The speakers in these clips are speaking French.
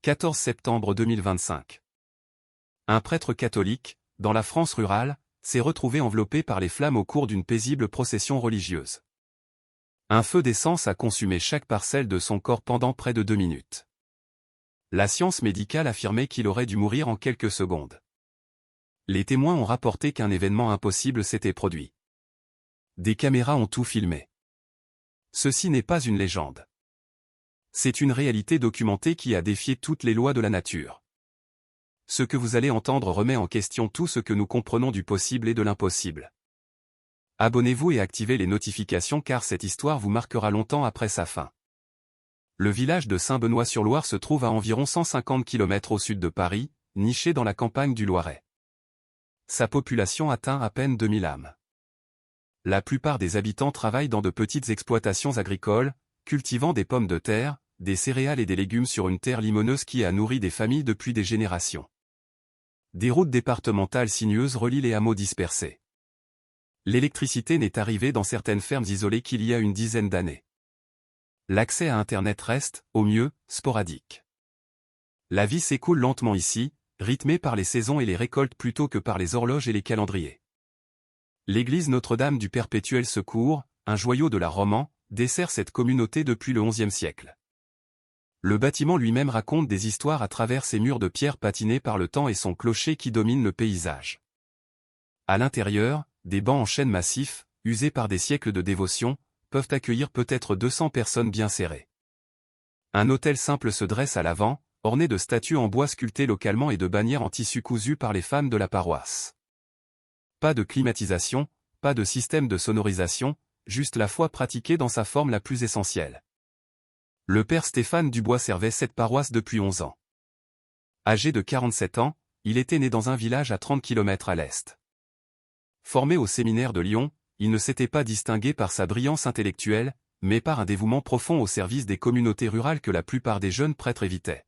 14 septembre 2025. Un prêtre catholique, dans la France rurale, s'est retrouvé enveloppé par les flammes au cours d'une paisible procession religieuse. Un feu d'essence a consumé chaque parcelle de son corps pendant près de 2 minutes. La science médicale affirmait qu'il aurait dû mourir en quelques secondes. Les témoins ont rapporté qu'un événement impossible s'était produit. Des caméras ont tout filmé. Ceci n'est pas une légende. C'est une réalité documentée qui a défié toutes les lois de la nature. Ce que vous allez entendre remet en question tout ce que nous comprenons du possible et de l'impossible. Abonnez-vous et activez les notifications car cette histoire vous marquera longtemps après sa fin. Le village de Saint-Benoît-sur-Loire se trouve à environ 150 km au sud de Paris, niché dans la campagne du Loiret. Sa population atteint à peine 2000 âmes. La plupart des habitants travaillent dans de petites exploitations agricoles, cultivant des pommes de terre, des céréales et des légumes sur une terre limoneuse qui a nourri des familles depuis des générations. Des routes départementales sinueuses relient les hameaux dispersés. L'électricité n'est arrivée dans certaines fermes isolées qu'il y a une dizaine d'années. L'accès à Internet reste, au mieux, sporadique. La vie s'écoule lentement ici, rythmée par les saisons et les récoltes plutôt que par les horloges et les calendriers. L'église Notre-Dame du Perpétuel Secours, un joyau de l'art roman, dessert cette communauté depuis le XIe siècle. Le bâtiment lui-même raconte des histoires à travers ses murs de pierre patinés par le temps et son clocher qui domine le paysage. À l'intérieur, des bancs en chêne massif, usés par des siècles de dévotion, peuvent accueillir peut-être 200 personnes bien serrées. Un autel simple se dresse à l'avant, orné de statues en bois sculptées localement et de bannières en tissu cousu par les femmes de la paroisse. Pas de climatisation, pas de système de sonorisation, juste la foi pratiquée dans sa forme la plus essentielle. Le père Stéphane Dubois servait cette paroisse depuis 11 ans. Âgé de 47 ans, il était né dans un village à 30 km à l'est. Formé au séminaire de Lyon, il ne s'était pas distingué par sa brillance intellectuelle, mais par un dévouement profond au service des communautés rurales que la plupart des jeunes prêtres évitaient.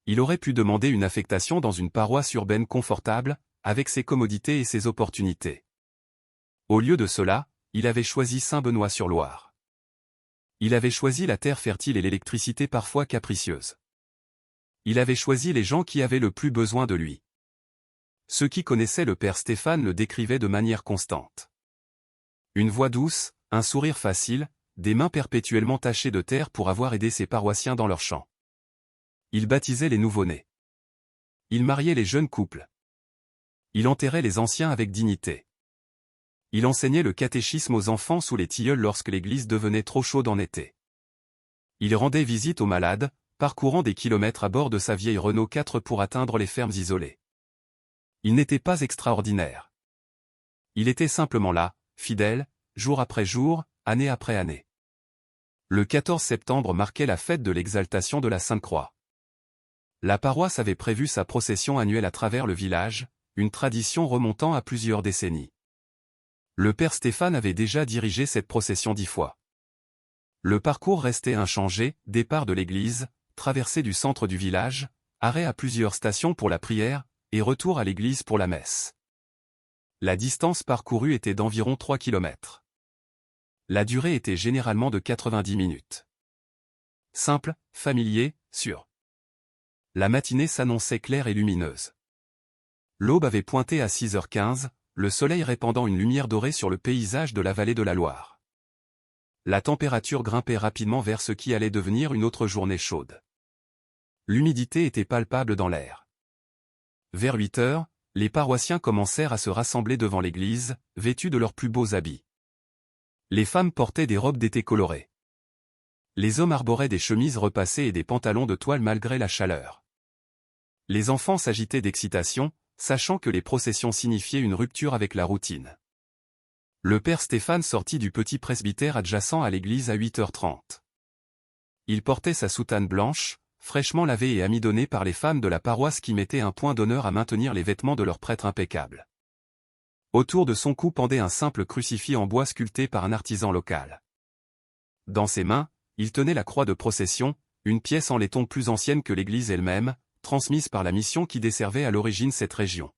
Il aurait pu demander une affectation dans une paroisse urbaine confortable, avec ses commodités et ses opportunités. Au lieu de cela, il avait choisi Saint-Benoît-sur-Loire. Il avait choisi la terre fertile et l'électricité parfois capricieuse. Il avait choisi les gens qui avaient le plus besoin de lui. Ceux qui connaissaient le père Stéphane le décrivaient de manière constante. Une voix douce, un sourire facile, des mains perpétuellement tachées de terre pour avoir aidé ses paroissiens dans leurs champs. Il baptisait les nouveau-nés. Il mariait les jeunes couples. Il enterrait les anciens avec dignité. Il enseignait le catéchisme aux enfants sous les tilleuls lorsque l'église devenait trop chaude en été. Il rendait visite aux malades, parcourant des kilomètres à bord de sa vieille Renault 4 pour atteindre les fermes isolées. Il n'était pas extraordinaire. Il était simplement là, fidèle, jour après jour, année après année. Le 14 septembre marquait la fête de l'exaltation de la Sainte Croix. La paroisse avait prévu sa procession annuelle à travers le village, une tradition remontant à plusieurs décennies. Le père Stéphane avait déjà dirigé cette procession 10 fois. Le parcours restait inchangé, départ de l'église, traversée du centre du village, arrêt à plusieurs stations pour la prière, et retour à l'église pour la messe. La distance parcourue était d'environ 3 km. La durée était généralement de 90 minutes. Simple, familier, sûr. La matinée s'annonçait claire et lumineuse. L'aube avait pointé à 6h15, le soleil répandant une lumière dorée sur le paysage de la vallée de la Loire. La température grimpait rapidement vers ce qui allait devenir une autre journée chaude. L'humidité était palpable dans l'air. Vers 8h, les paroissiens commencèrent à se rassembler devant l'église, vêtus de leurs plus beaux habits. Les femmes portaient des robes d'été colorées. Les hommes arboraient des chemises repassées et des pantalons de toile malgré la chaleur. Les enfants s'agitaient d'excitation, sachant que les processions signifiaient une rupture avec la routine. Le père Stéphane sortit du petit presbytère adjacent à l'église à 8h30. Il portait sa soutane blanche, fraîchement lavée et amidonnée par les femmes de la paroisse qui mettaient un point d'honneur à maintenir les vêtements de leur prêtre impeccable. Autour de son cou pendait un simple crucifix en bois sculpté par un artisan local. Dans ses mains, il tenait la croix de procession, une pièce en laiton plus ancienne que l'église elle-même, transmise par la mission qui desservait à l'origine cette région.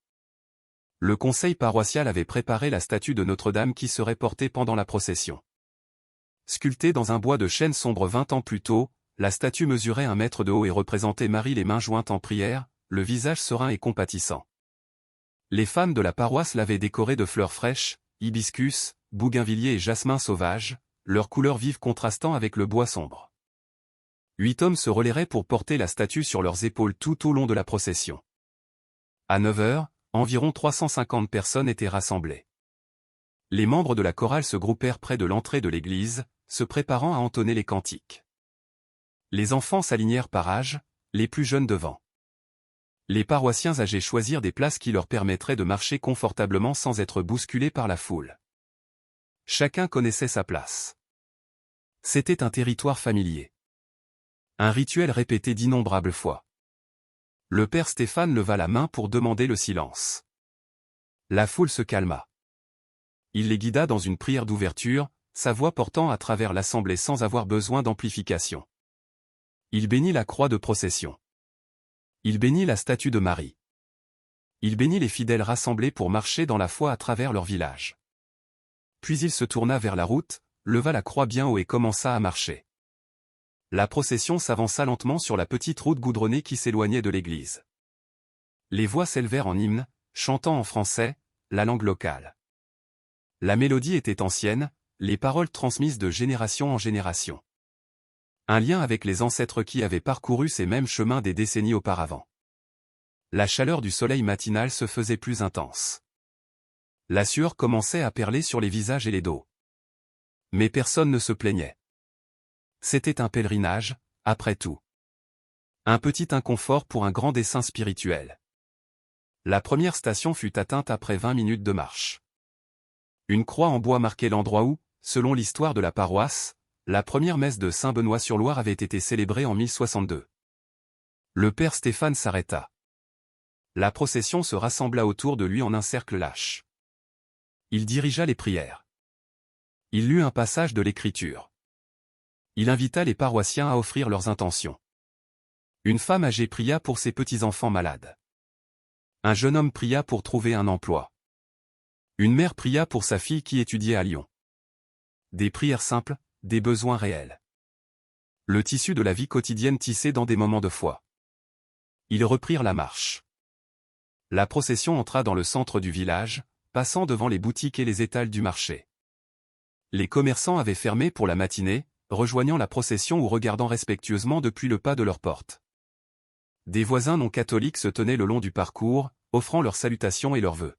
Le conseil paroissial avait préparé la statue de Notre-Dame qui serait portée pendant la procession. Sculptée dans un bois de chêne sombre 20 ans plus tôt, la statue mesurait 1 mètre de haut et représentait Marie les mains jointes en prière, le visage serein et compatissant. Les femmes de la paroisse l'avaient décorée de fleurs fraîches, hibiscus, bougainvilliers et jasmin sauvage, leurs couleurs vives contrastant avec le bois sombre. 8 hommes se relaieraient pour porter la statue sur leurs épaules tout au long de la procession. À 9 heures, environ 350 personnes étaient rassemblées. Les membres de la chorale se groupèrent près de l'entrée de l'église, se préparant à entonner les cantiques. Les enfants s'alignèrent par âge, les plus jeunes devant. Les paroissiens âgés choisirent des places qui leur permettraient de marcher confortablement sans être bousculés par la foule. Chacun connaissait sa place. C'était un territoire familier. Un rituel répété d'innombrables fois. Le père Stéphane leva la main pour demander le silence. La foule se calma. Il les guida dans une prière d'ouverture, sa voix portant à travers l'assemblée sans avoir besoin d'amplification. Il bénit la croix de procession. Il bénit la statue de Marie. Il bénit les fidèles rassemblés pour marcher dans la foi à travers leur village. Puis il se tourna vers la route, leva la croix bien haut et commença à marcher. La procession s'avança lentement sur la petite route goudronnée qui s'éloignait de l'église. Les voix s'élevèrent en hymne, chantant en français, la langue locale. La mélodie était ancienne, les paroles transmises de génération en génération. Un lien avec les ancêtres qui avaient parcouru ces mêmes chemins des décennies auparavant. La chaleur du soleil matinal se faisait plus intense. La sueur commençait à perler sur les visages et les dos. Mais personne ne se plaignait. C'était un pèlerinage, après tout. Un petit inconfort pour un grand dessein spirituel. La première station fut atteinte après 20 minutes de marche. Une croix en bois marquait l'endroit où, selon l'histoire de la paroisse, la première messe de Saint-Benoît-sur-Loire avait été célébrée en 1062. Le père Stéphane s'arrêta. La procession se rassembla autour de lui en un cercle lâche. Il dirigea les prières. Il lut un passage de l'Écriture. Il invita les paroissiens à offrir leurs intentions. Une femme âgée pria pour ses petits-enfants malades. Un jeune homme pria pour trouver un emploi. Une mère pria pour sa fille qui étudiait à Lyon. Des prières simples, des besoins réels. Le tissu de la vie quotidienne tissé dans des moments de foi. Ils reprirent la marche. La procession entra dans le centre du village, passant devant les boutiques et les étals du marché. Les commerçants avaient fermé pour la matinée, rejoignant la procession ou regardant respectueusement depuis le pas de leur porte. Des voisins non catholiques se tenaient le long du parcours, offrant leurs salutations et leurs vœux.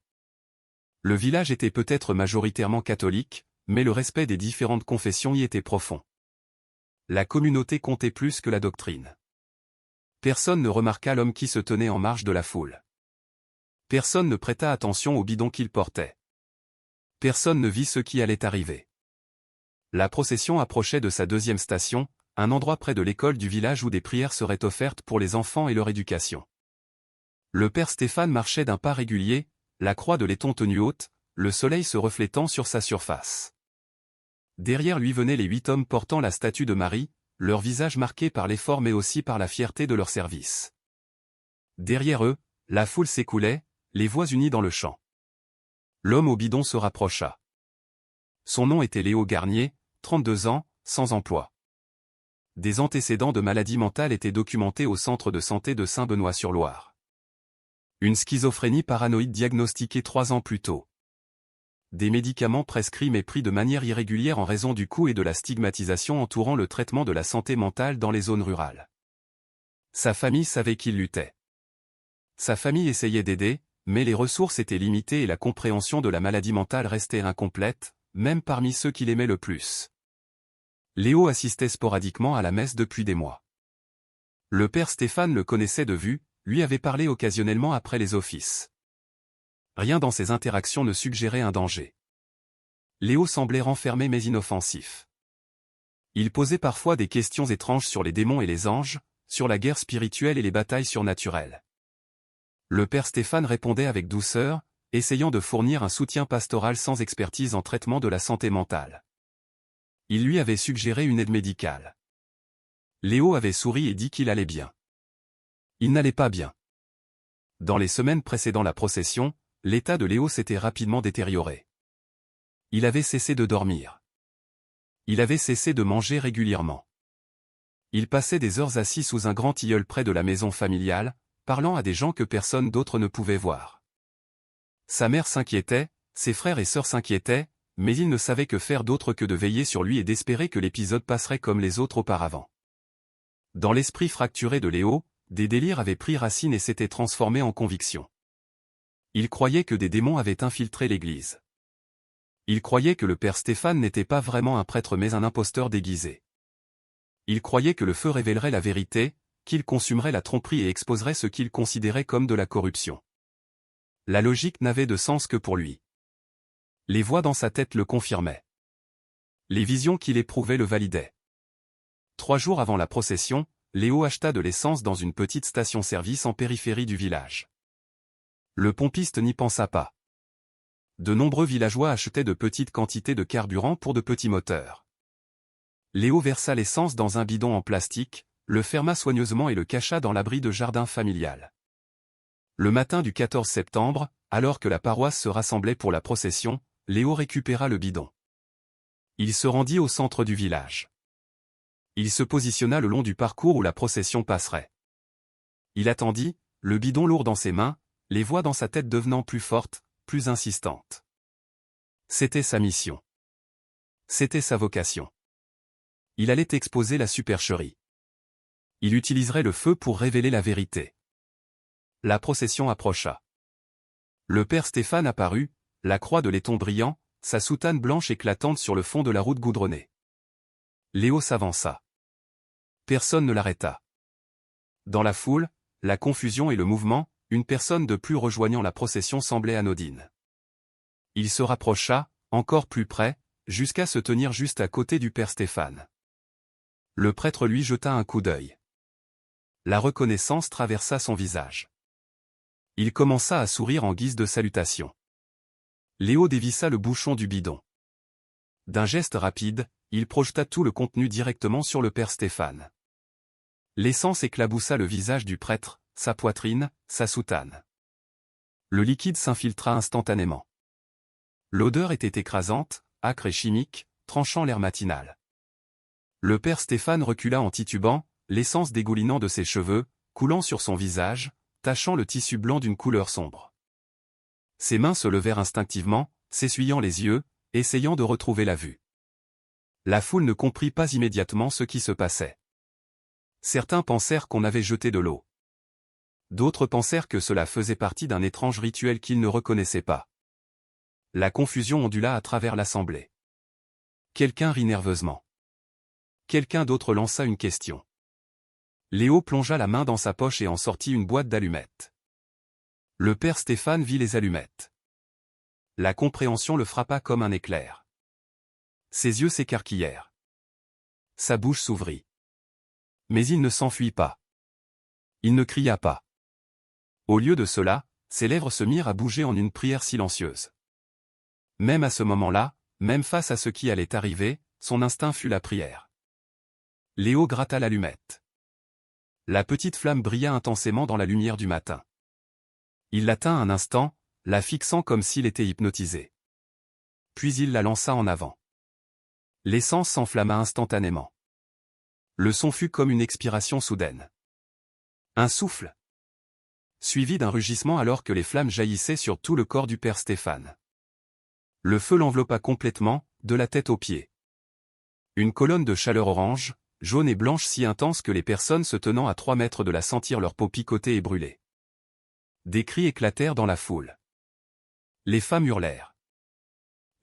Le village était peut-être majoritairement catholique, mais le respect des différentes confessions y était profond. La communauté comptait plus que la doctrine. Personne ne remarqua l'homme qui se tenait en marge de la foule. Personne ne prêta attention au bidon qu'il portait. Personne ne vit ce qui allait arriver. La procession approchait de sa deuxième station, un endroit près de l'école du village où des prières seraient offertes pour les enfants et leur éducation. Le père Stéphane marchait d'un pas régulier, la croix de laiton tenue haute, le soleil se reflétant sur sa surface. Derrière lui venaient les 8 hommes portant la statue de Marie, leur visage marqué par l'effort mais aussi par la fierté de leur service. Derrière eux, la foule s'écoulait, les voix unies dans le chant. L'homme au bidon se rapprocha. Son nom était Léo Garnier, 32 ans, sans emploi. Des antécédents de maladie mentale étaient documentés au centre de santé de Saint-Benoît-sur-Loire. Une schizophrénie paranoïde diagnostiquée 3 ans plus tôt. Des médicaments prescrits mais pris de manière irrégulière en raison du coût et de la stigmatisation entourant le traitement de la santé mentale dans les zones rurales. Sa famille savait qu'il luttait. Sa famille essayait d'aider, mais les ressources étaient limitées et la compréhension de la maladie mentale restait incomplète, même parmi ceux qui l'aimaient le plus. Léo assistait sporadiquement à la messe depuis des mois. Le père Stéphane le connaissait de vue, lui avait parlé occasionnellement après les offices. Rien dans ses interactions ne suggérait un danger. Léo semblait renfermé mais inoffensif. Il posait parfois des questions étranges sur les démons et les anges, sur la guerre spirituelle et les batailles surnaturelles. Le père Stéphane répondait avec douceur, essayant de fournir un soutien pastoral sans expertise en traitement de la santé mentale. Il lui avait suggéré une aide médicale. Léo avait souri et dit qu'il allait bien. Il n'allait pas bien. Dans les semaines précédant la procession, l'état de Léo s'était rapidement détérioré. Il avait cessé de dormir. Il avait cessé de manger régulièrement. Il passait des heures assis sous un grand tilleul près de la maison familiale, parlant à des gens que personne d'autre ne pouvait voir. Sa mère s'inquiétait, ses frères et sœurs s'inquiétaient, mais il ne savait que faire d'autre que de veiller sur lui et d'espérer que l'épisode passerait comme les autres auparavant. Dans l'esprit fracturé de Léo, des délires avaient pris racine et s'étaient transformés en convictions. Il croyait que des démons avaient infiltré l'église. Il croyait que le père Stéphane n'était pas vraiment un prêtre mais un imposteur déguisé. Il croyait que le feu révélerait la vérité, qu'il consumerait la tromperie et exposerait ce qu'il considérait comme de la corruption. La logique n'avait de sens que pour lui. Les voix dans sa tête le confirmaient. Les visions qu'il éprouvait le validaient. 3 jours avant la procession, Léo acheta de l'essence dans une petite station-service en périphérie du village. Le pompiste n'y pensa pas. De nombreux villageois achetaient de petites quantités de carburant pour de petits moteurs. Léo versa l'essence dans un bidon en plastique, le ferma soigneusement et le cacha dans l'abri de jardin familial. Le matin du 14 septembre, alors que la paroisse se rassemblait pour la procession, Léo récupéra le bidon. Il se rendit au centre du village. Il se positionna le long du parcours où la procession passerait. Il attendit, le bidon lourd dans ses mains, les voix dans sa tête devenant plus fortes, plus insistantes. C'était sa mission. C'était sa vocation. Il allait exposer la supercherie. Il utiliserait le feu pour révéler la vérité. La procession approcha. Le père Stéphane apparut, la croix de laiton brillant, sa soutane blanche éclatante sur le fond de la route goudronnée. Léo s'avança. Personne ne l'arrêta. Dans la foule, la confusion et le mouvement, une personne de plus rejoignant la procession semblait anodine. Il se rapprocha, encore plus près, jusqu'à se tenir juste à côté du père Stéphane. Le prêtre lui jeta un coup d'œil. La reconnaissance traversa son visage. Il commença à sourire en guise de salutation. Léo dévissa le bouchon du bidon. D'un geste rapide, il projeta tout le contenu directement sur le père Stéphane. L'essence éclaboussa le visage du prêtre, sa poitrine, sa soutane. Le liquide s'infiltra instantanément. L'odeur était écrasante, âcre et chimique, tranchant l'air matinal. Le père Stéphane recula en titubant, l'essence dégoulinant de ses cheveux, coulant sur son visage, tachant le tissu blanc d'une couleur sombre. Ses mains se levèrent instinctivement, s'essuyant les yeux, essayant de retrouver la vue. La foule ne comprit pas immédiatement ce qui se passait. Certains pensèrent qu'on avait jeté de l'eau. D'autres pensèrent que cela faisait partie d'un étrange rituel qu'ils ne reconnaissaient pas. La confusion ondula à travers l'assemblée. Quelqu'un rit nerveusement. Quelqu'un d'autre lança une question. Léo plongea la main dans sa poche et en sortit une boîte d'allumettes. Le père Stéphane vit les allumettes. La compréhension le frappa comme un éclair. Ses yeux s'écarquillèrent. Sa bouche s'ouvrit. Mais il ne s'enfuit pas. Il ne cria pas. Au lieu de cela, ses lèvres se mirent à bouger en une prière silencieuse. Même à ce moment-là, même face à ce qui allait arriver, son instinct fut la prière. Léo gratta l'allumette. La petite flamme brilla intensément dans la lumière du matin. Il la tint un instant, la fixant comme s'il était hypnotisé. Puis il la lança en avant. L'essence s'enflamma instantanément. Le son fut comme une expiration soudaine. Un souffle, suivi d'un rugissement alors que les flammes jaillissaient sur tout le corps du père Stéphane. Le feu l'enveloppa complètement, de la tête aux pieds. Une colonne de chaleur orange, jaune et blanche si intense que les personnes se tenant à 3 mètres de là sentirent leur peau picoter et brûler. Des cris éclatèrent dans la foule. Les femmes hurlèrent.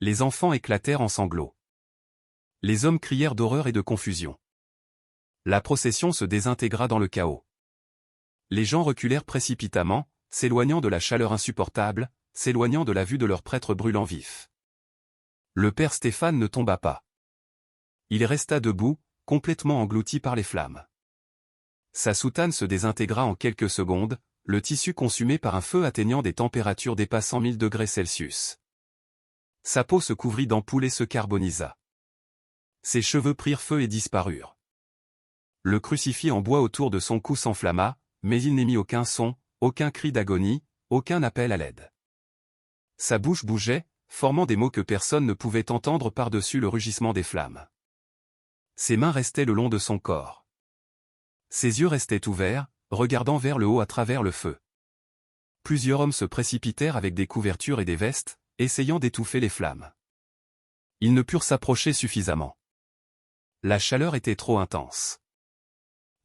Les enfants éclatèrent en sanglots. Les hommes crièrent d'horreur et de confusion. La procession se désintégra dans le chaos. Les gens reculèrent précipitamment, s'éloignant de la chaleur insupportable, s'éloignant de la vue de leur prêtre brûlant vif. Le père Stéphane ne tomba pas. Il resta debout, complètement englouti par les flammes. Sa soutane se désintégra en quelques secondes, le tissu consumé par un feu atteignant des températures dépassant 1000 degrés Celsius. Sa peau se couvrit d'ampoules et se carbonisa. Ses cheveux prirent feu et disparurent. Le crucifix en bois autour de son cou s'enflamma, mais il n'émit aucun son, aucun cri d'agonie, aucun appel à l'aide. Sa bouche bougeait, formant des mots que personne ne pouvait entendre par-dessus le rugissement des flammes. Ses mains restaient le long de son corps. Ses yeux restaient ouverts, regardant vers le haut à travers le feu. Plusieurs hommes se précipitèrent avec des couvertures et des vestes, essayant d'étouffer les flammes. Ils ne purent s'approcher suffisamment. La chaleur était trop intense.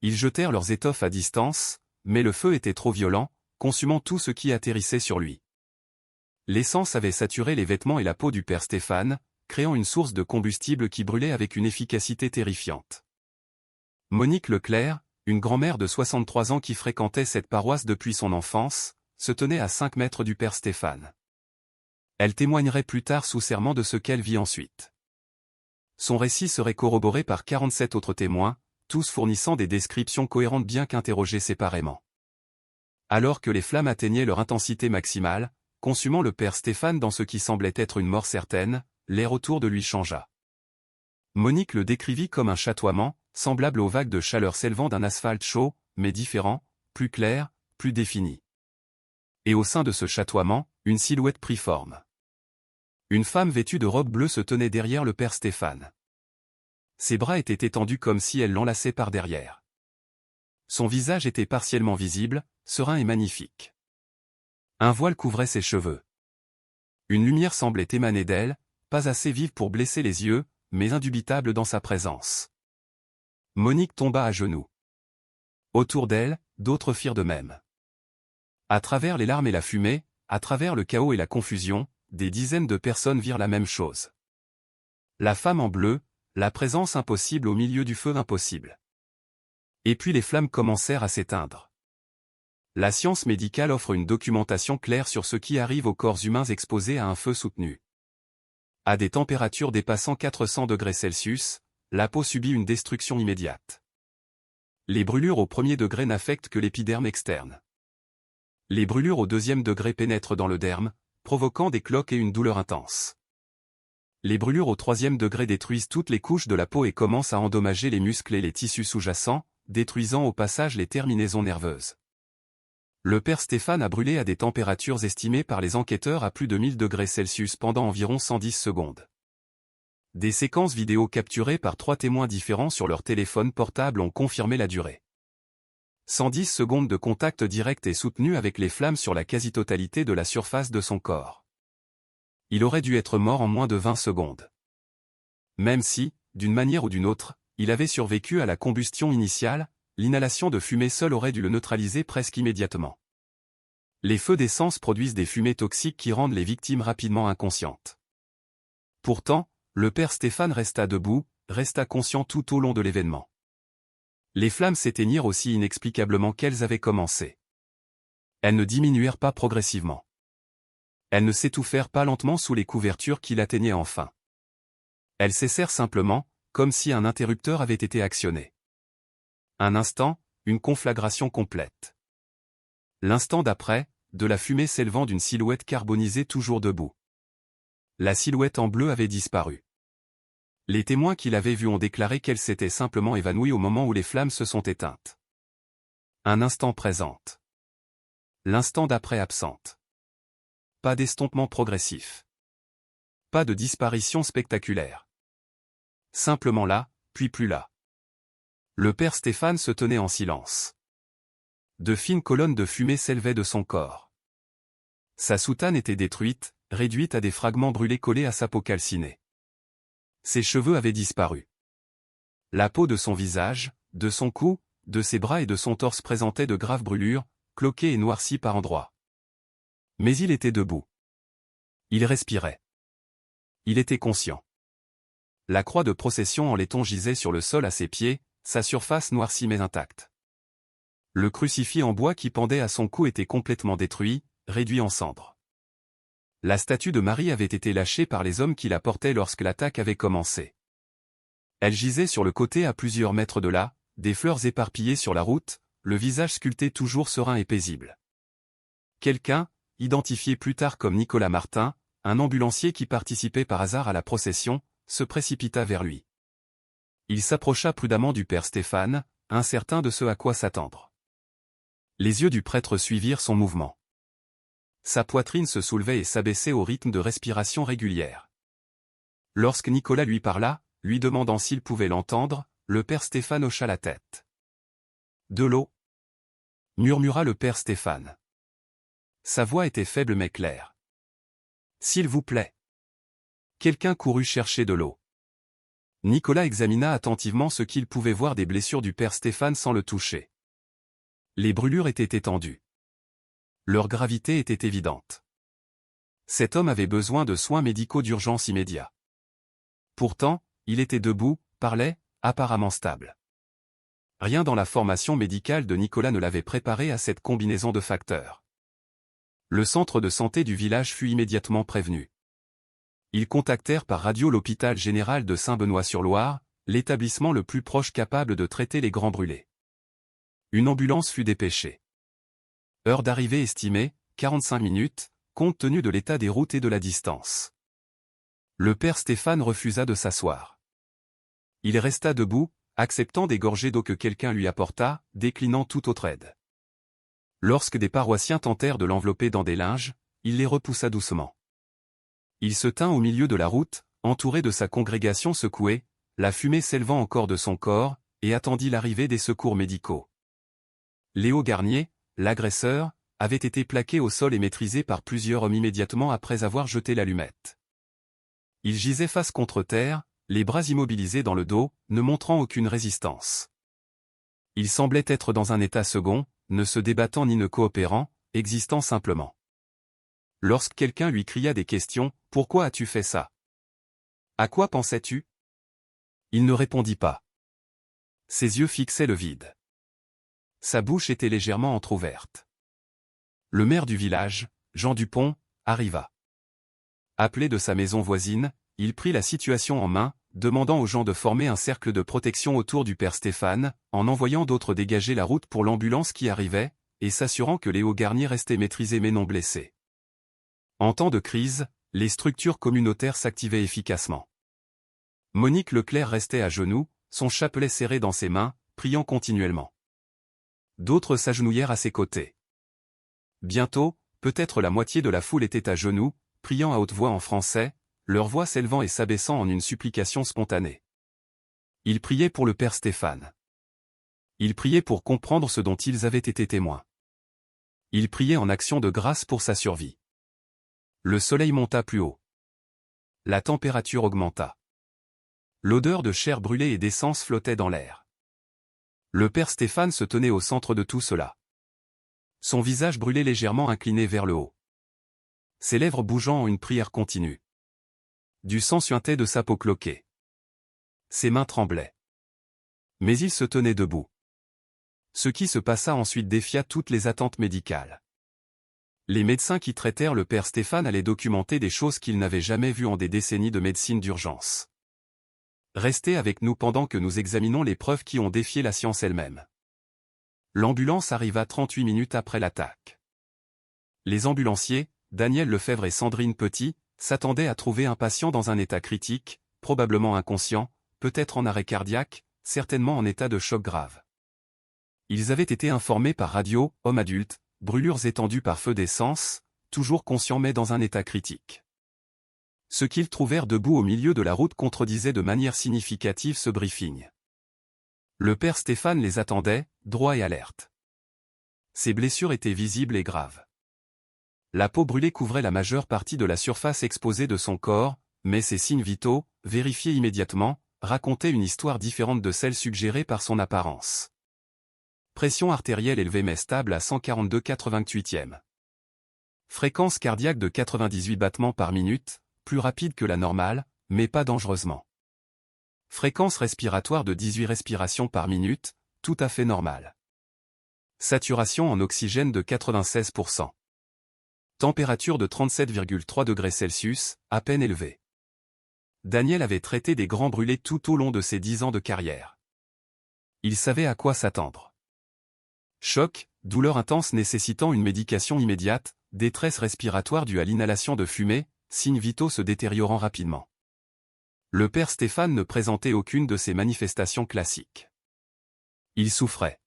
Ils jetèrent leurs étoffes à distance, mais le feu était trop violent, consumant tout ce qui atterrissait sur lui. L'essence avait saturé les vêtements et la peau du père Stéphane, créant une source de combustible qui brûlait avec une efficacité terrifiante. Monique Leclerc, une grand-mère de 63 ans qui fréquentait cette paroisse depuis son enfance, se tenait à 5 mètres du père Stéphane. Elle témoignerait plus tard sous serment de ce qu'elle vit ensuite. Son récit serait corroboré par 47 autres témoins, tous fournissant des descriptions cohérentes bien qu'interrogées séparément. Alors que les flammes atteignaient leur intensité maximale, consumant le père Stéphane dans ce qui semblait être une mort certaine, l'air autour de lui changea. Monique le décrivit comme un chatoiement, semblable aux vagues de chaleur s'élevant d'un asphalte chaud, mais différent, plus clair, plus défini. Et au sein de ce chatoiement, une silhouette prit forme. Une femme vêtue de robe bleue se tenait derrière le père Stéphane. Ses bras étaient étendus comme si elle l'enlaçait par derrière. Son visage était partiellement visible, serein et magnifique. Un voile couvrait ses cheveux. Une lumière semblait émaner d'elle, pas assez vive pour blesser les yeux, mais indubitable dans sa présence. Monique tomba à genoux. Autour d'elle, d'autres firent de même. À travers les larmes et la fumée, à travers le chaos et la confusion, des dizaines de personnes virent la même chose. La femme en bleu, la présence impossible au milieu du feu impossible. Et puis les flammes commencèrent à s'éteindre. La science médicale offre une documentation claire sur ce qui arrive aux corps humains exposés à un feu soutenu. À des températures dépassant 400 degrés Celsius, la peau subit une destruction immédiate. Les brûlures au premier degré n'affectent que l'épiderme externe. Les brûlures au deuxième degré pénètrent dans le derme, provoquant des cloques et une douleur intense. Les brûlures au troisième degré détruisent toutes les couches de la peau et commencent à endommager les muscles et les tissus sous-jacents, détruisant au passage les terminaisons nerveuses. Le père Stéphane a brûlé à des températures estimées par les enquêteurs à plus de 1000 degrés Celsius pendant environ 110 secondes. Des séquences vidéo capturées par 3 témoins différents sur leur téléphone portable ont confirmé la durée. 110 secondes de contact direct et soutenu avec les flammes sur la quasi-totalité de la surface de son corps. Il aurait dû être mort en moins de 20 secondes. Même si, d'une manière ou d'une autre, il avait survécu à la combustion initiale, l'inhalation de fumée seule aurait dû le neutraliser presque immédiatement. Les feux d'essence produisent des fumées toxiques qui rendent les victimes rapidement inconscientes. Pourtant, le père Stéphane resta debout, resta conscient tout au long de l'événement. Les flammes s'éteignirent aussi inexplicablement qu'elles avaient commencé. Elles ne diminuèrent pas progressivement. Elles ne s'étouffèrent pas lentement sous les couvertures qui l'atteignaient enfin. Elles cessèrent simplement, comme si un interrupteur avait été actionné. Un instant, une conflagration complète. L'instant d'après, de la fumée s'élevant d'une silhouette carbonisée toujours debout. La silhouette en bleu avait disparu. Les témoins qui l'avaient vue ont déclaré qu'elle s'était simplement évanouie au moment où les flammes se sont éteintes. Un instant présente. L'instant d'après absente. Pas d'estompement progressif. Pas de disparition spectaculaire. Simplement là, puis plus là. Le père Stéphane se tenait en silence. De fines colonnes de fumée s'élevaient de son corps. Sa soutane était détruite, réduite à des fragments brûlés collés à sa peau calcinée. Ses cheveux avaient disparu. La peau de son visage, de son cou, de ses bras et de son torse présentait de graves brûlures, cloquées et noircies par endroits. Mais il était debout. Il respirait. Il était conscient. La croix de procession en laiton gisait sur le sol à ses pieds, sa surface noircie mais intacte. Le crucifix en bois qui pendait à son cou était complètement détruit, réduit en cendres. La statue de Marie avait été lâchée par les hommes qui la portaient lorsque l'attaque avait commencé. Elle gisait sur le côté à plusieurs mètres de là, des fleurs éparpillées sur la route, le visage sculpté toujours serein et paisible. Quelqu'un, identifié plus tard comme Nicolas Martin, un ambulancier qui participait par hasard à la procession, se précipita vers lui. Il s'approcha prudemment du père Stéphane, incertain de ce à quoi s'attendre. Les yeux du prêtre suivirent son mouvement. Sa poitrine se soulevait et s'abaissait au rythme de respiration régulière. Lorsque Nicolas lui parla, lui demandant s'il pouvait l'entendre, le père Stéphane hocha la tête. De l'eau, murmura le père Stéphane. Sa voix était faible mais claire. S'il vous plaît. Quelqu'un courut chercher de l'eau. Nicolas examina attentivement ce qu'il pouvait voir des blessures du père Stéphane sans le toucher. Les brûlures étaient étendues. Leur gravité était évidente. Cet homme avait besoin de soins médicaux d'urgence immédiats. Pourtant, il était debout, parlait, apparemment stable. Rien dans la formation médicale de Nicolas ne l'avait préparé à cette combinaison de facteurs. Le centre de santé du village fut immédiatement prévenu. Ils contactèrent par radio l'hôpital général de Saint-Benoît-sur-Loire, l'établissement le plus proche capable de traiter les grands brûlés. Une ambulance fut dépêchée. Heure d'arrivée estimée, 45 minutes, compte tenu de l'état des routes et de la distance. Le père Stéphane refusa de s'asseoir. Il resta debout, acceptant des gorgées d'eau que quelqu'un lui apporta, déclinant toute autre aide. Lorsque des paroissiens tentèrent de l'envelopper dans des linges, il les repoussa doucement. Il se tint au milieu de la route, entouré de sa congrégation secouée, la fumée s'élevant encore de son corps, et attendit l'arrivée des secours médicaux. Léo Garnier, l'agresseur, avait été plaqué au sol et maîtrisé par plusieurs hommes immédiatement après avoir jeté l'allumette. Il gisait face contre terre, les bras immobilisés dans le dos, ne montrant aucune résistance. Il semblait être dans un état second, ne se débattant ni ne coopérant, existant simplement. Lorsque quelqu'un lui cria des questions, « Pourquoi as-tu fait ça ? À quoi pensais-tu » Il ne répondit pas. Ses yeux fixaient le vide. Sa bouche était légèrement entr'ouverte. Le maire du village, Jean Dupont, arriva. Appelé de sa maison voisine, il prit la situation en main, demandant aux gens de former un cercle de protection autour du père Stéphane, en envoyant d'autres dégager la route pour l'ambulance qui arrivait, et s'assurant que Léo Garnier restait maîtrisé mais non blessé. En temps de crise, les structures communautaires s'activaient efficacement. Monique Leclerc restait à genoux, son chapelet serré dans ses mains, priant continuellement. D'autres s'agenouillèrent à ses côtés. Bientôt, peut-être la moitié de la foule était à genoux, priant à haute voix en français, leur voix s'élevant et s'abaissant en une supplication spontanée. Ils priaient pour le père Stéphane. Ils priaient pour comprendre ce dont ils avaient été témoins. Ils priaient en action de grâce pour sa survie. Le soleil monta plus haut. La température augmenta. L'odeur de chair brûlée et d'essence flottait dans l'air. Le père Stéphane se tenait au centre de tout cela. Son visage brûlé légèrement incliné vers le haut. Ses lèvres bougeant en une prière continue. Du sang suintait de sa peau cloquée. Ses mains tremblaient. Mais il se tenait debout. Ce qui se passa ensuite défia toutes les attentes médicales. Les médecins qui traitèrent le père Stéphane allaient documenter des choses qu'ils n'avaient jamais vues en des décennies de médecine d'urgence. Restez avec nous pendant que nous examinons les preuves qui ont défié la science elle-même. L'ambulance arriva 38 minutes après l'attaque. Les ambulanciers, Daniel Lefebvre et Sandrine Petit, s'attendaient à trouver un patient dans un état critique, probablement inconscient, peut-être en arrêt cardiaque, certainement en état de choc grave. Ils avaient été informés par radio, homme adulte, brûlures étendues par feu d'essence, toujours conscients mais dans un état critique. Ce qu'ils trouvèrent debout au milieu de la route contredisait de manière significative ce briefing. Le père Stéphane les attendait, droit et alerte. Ses blessures étaient visibles et graves. La peau brûlée couvrait la majeure partie de la surface exposée de son corps, mais ses signes vitaux, vérifiés immédiatement, racontaient une histoire différente de celle suggérée par son apparence. Pression artérielle élevée mais stable à 142/88e. Fréquence cardiaque de 98 battements par minute, plus rapide que la normale, mais pas dangereusement. Fréquence respiratoire de 18 respirations par minute, tout à fait normale. Saturation en oxygène de 96%. Température de 37,3 degrés Celsius, à peine élevée. Daniel avait traité des grands brûlés tout au long de ses 10 ans de carrière. Il savait à quoi s'attendre. Choc, douleur intense nécessitant une médication immédiate, détresse respiratoire due à l'inhalation de fumée, signes vitaux se détériorant rapidement. Le père Stéphane ne présentait aucune de ces manifestations classiques. Il souffrait.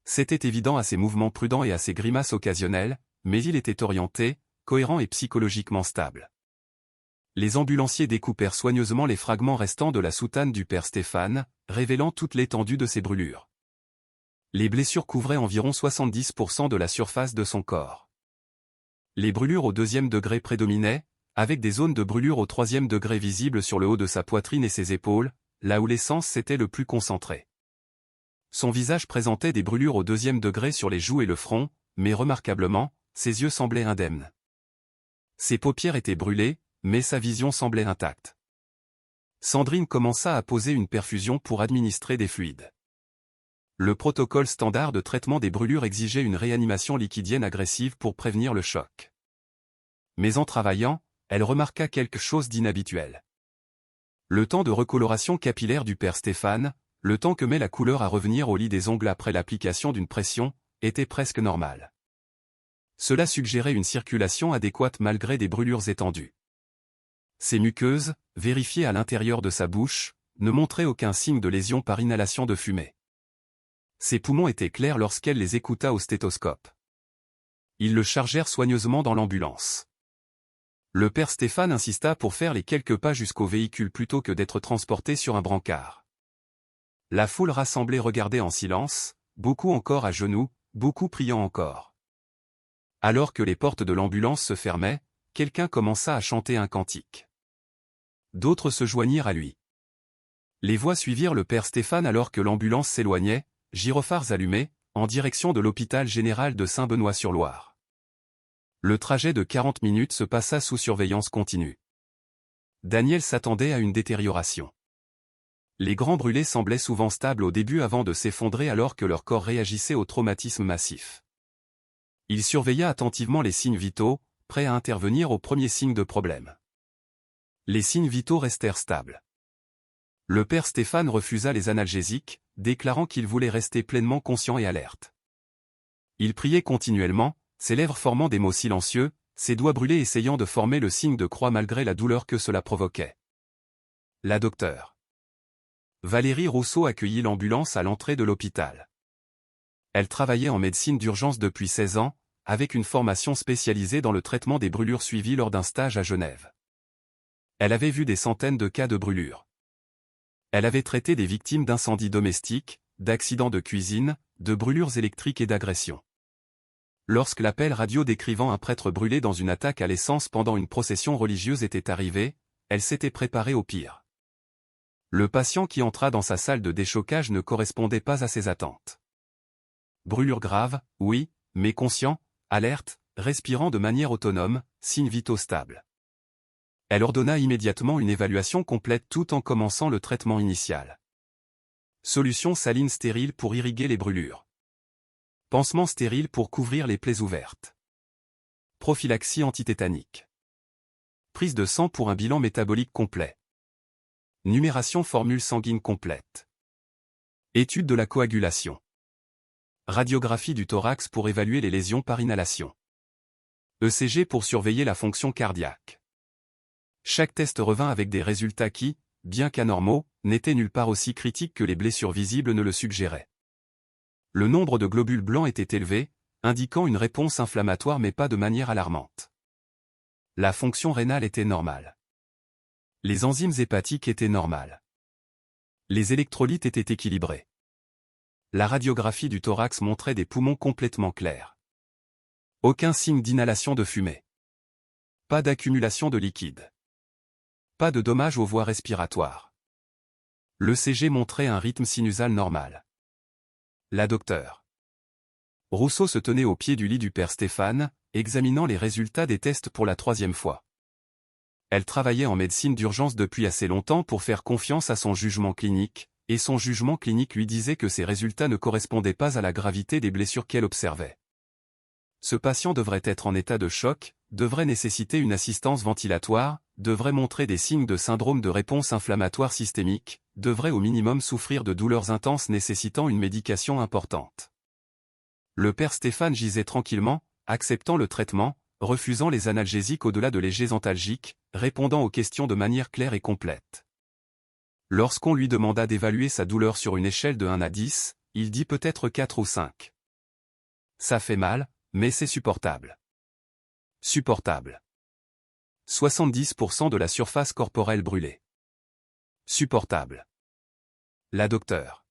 C'était évident à ses mouvements prudents et à ses grimaces occasionnelles, mais il était orienté, cohérent et psychologiquement stable. Les ambulanciers découpèrent soigneusement les fragments restants de la soutane du père Stéphane, révélant toute l'étendue de ses brûlures. Les blessures couvraient environ 70% de la surface de son corps. Les brûlures au 2e degré prédominaient, avec des zones de brûlure au 3e degré visibles sur le haut de sa poitrine et ses épaules, là où l'essence s'était le plus concentrée. Son visage présentait des brûlures au 2e degré sur les joues et le front, mais remarquablement, ses yeux semblaient indemnes. Ses paupières étaient brûlées, mais sa vision semblait intacte. Sandrine commença à poser une perfusion pour administrer des fluides. Le protocole standard de traitement des brûlures exigeait une réanimation liquidienne agressive pour prévenir le choc. Mais en travaillant, elle remarqua quelque chose d'inhabituel. Le temps de recoloration capillaire du père Stéphane, le temps que met la couleur à revenir au lit des ongles après l'application d'une pression, était presque normal. Cela suggérait une circulation adéquate malgré des brûlures étendues. Ses muqueuses, vérifiées à l'intérieur de sa bouche, ne montraient aucun signe de lésion par inhalation de fumée. Ses poumons étaient clairs lorsqu'elle les écouta au stéthoscope. Ils le chargèrent soigneusement dans l'ambulance. Le père Stéphane insista pour faire les quelques pas jusqu'au véhicule plutôt que d'être transporté sur un brancard. La foule rassemblée regardait en silence, beaucoup encore à genoux, beaucoup priant encore. Alors que les portes de l'ambulance se fermaient, quelqu'un commença à chanter un cantique. D'autres se joignirent à lui. Les voix suivirent le père Stéphane alors que l'ambulance s'éloignait, gyrophares allumés, en direction de l'hôpital général de Saint-Benoît-sur-Loire. Le trajet de 40 minutes se passa sous surveillance continue. Daniel s'attendait à une détérioration. Les grands brûlés semblaient souvent stables au début avant de s'effondrer alors que leur corps réagissait au traumatisme massif. Il surveilla attentivement les signes vitaux, prêt à intervenir au premier signe de problème. Les signes vitaux restèrent stables. Le père Stéphane refusa les analgésiques, déclarant qu'il voulait rester pleinement conscient et alerte. Il priait continuellement, ses lèvres formant des mots silencieux, ses doigts brûlés essayant de former le signe de croix malgré la douleur que cela provoquait. La docteure Valérie Rousseau accueillit l'ambulance à l'entrée de l'hôpital. Elle travaillait en médecine d'urgence depuis 16 ans, avec une formation spécialisée dans le traitement des brûlures suivies lors d'un stage à Genève. Elle avait vu des centaines de cas de brûlures. Elle avait traité des victimes d'incendies domestiques, d'accidents de cuisine, de brûlures électriques et d'agressions. Lorsque l'appel radio décrivant un prêtre brûlé dans une attaque à l'essence pendant une procession religieuse était arrivé, elle s'était préparée au pire. Le patient qui entra dans sa salle de déchocage ne correspondait pas à ses attentes. Brûlure grave, oui, mais conscient, alerte, respirant de manière autonome, signes vitaux stables. Elle ordonna immédiatement une évaluation complète tout en commençant le traitement initial. Solution saline stérile pour irriguer les brûlures. Pansement stérile pour couvrir les plaies ouvertes. Prophylaxie antitétanique. Prise de sang pour un bilan métabolique complet. Numération formule sanguine complète. Étude de la coagulation. Radiographie du thorax pour évaluer les lésions par inhalation. ECG pour surveiller la fonction cardiaque. Chaque test revint avec des résultats qui, bien qu'anormaux, n'étaient nulle part aussi critiques que les blessures visibles ne le suggéraient. Le nombre de globules blancs était élevé, indiquant une réponse inflammatoire mais pas de manière alarmante. La fonction rénale était normale. Les enzymes hépatiques étaient normales. Les électrolytes étaient équilibrés. La radiographie du thorax montrait des poumons complètement clairs. Aucun signe d'inhalation de fumée. Pas d'accumulation de liquide. Pas de dommages aux voies respiratoires. L'ECG montrait un rythme sinusal normal. La docteure Rousseau se tenait au pied du lit du père Stéphane, examinant les résultats des tests pour la 3e fois. Elle travaillait en médecine d'urgence depuis assez longtemps pour faire confiance à son jugement clinique, et son jugement clinique lui disait que ses résultats ne correspondaient pas à la gravité des blessures qu'elle observait. Ce patient devrait être en état de choc, devrait nécessiter une assistance ventilatoire, devrait montrer des signes de syndrome de réponse inflammatoire systémique, devrait au minimum souffrir de douleurs intenses nécessitant une médication importante. Le père Stéphane gisait tranquillement, acceptant le traitement, refusant les analgésiques au-delà de légers antalgiques, répondant aux questions de manière claire et complète. Lorsqu'on lui demanda d'évaluer sa douleur sur une échelle de 1 à 10, il dit peut-être 4 ou 5. Ça fait mal, mais c'est supportable. Supportable. 70% de la surface corporelle brûlée. Supportable. La docteure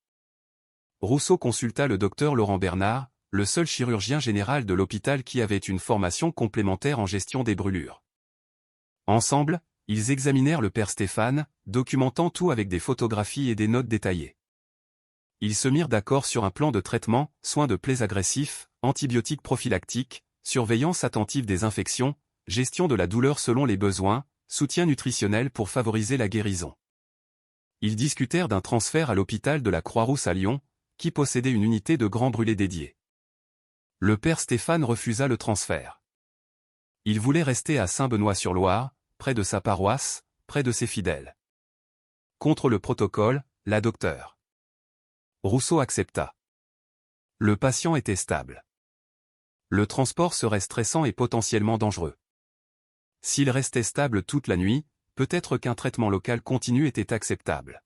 Rousseau consulta le docteur Laurent Bernard, le seul chirurgien général de l'hôpital qui avait une formation complémentaire en gestion des brûlures. Ensemble, ils examinèrent le père Stéphane, documentant tout avec des photographies et des notes détaillées. Ils se mirent d'accord sur un plan de traitement, soins de plaies agressifs, antibiotiques prophylactiques, surveillance attentive des infections, gestion de la douleur selon les besoins, soutien nutritionnel pour favoriser la guérison. Ils discutèrent d'un transfert à l'hôpital de la Croix-Rousse à Lyon, qui possédait une unité de grands brûlés dédiée. Le père Stéphane refusa le transfert. Il voulait rester à Saint-Benoît-sur-Loire, près de sa paroisse, près de ses fidèles. Contre le protocole, la docteure Rousseau accepta. Le patient était stable. Le transport serait stressant et potentiellement dangereux. S'il restait stable toute la nuit, peut-être qu'un traitement local continu était acceptable.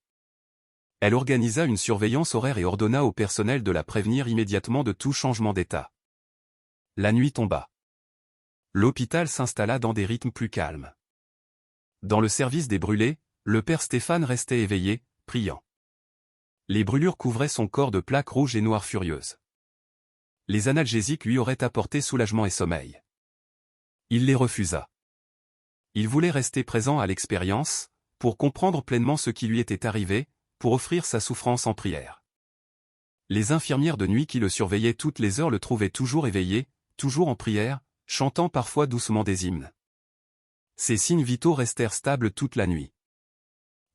Elle organisa une surveillance horaire et ordonna au personnel de la prévenir immédiatement de tout changement d'état. La nuit tomba. L'hôpital s'installa dans des rythmes plus calmes. Dans le service des brûlés, le père Stéphane restait éveillé, priant. Les brûlures couvraient son corps de plaques rouges et noires furieuses. Les analgésiques lui auraient apporté soulagement et sommeil. Il les refusa. Il voulait rester présent à l'expérience, pour comprendre pleinement ce qui lui était arrivé, pour offrir sa souffrance en prière. Les infirmières de nuit qui le surveillaient toutes les heures le trouvaient toujours éveillé, toujours en prière, chantant parfois doucement des hymnes. Ses signes vitaux restèrent stables toute la nuit.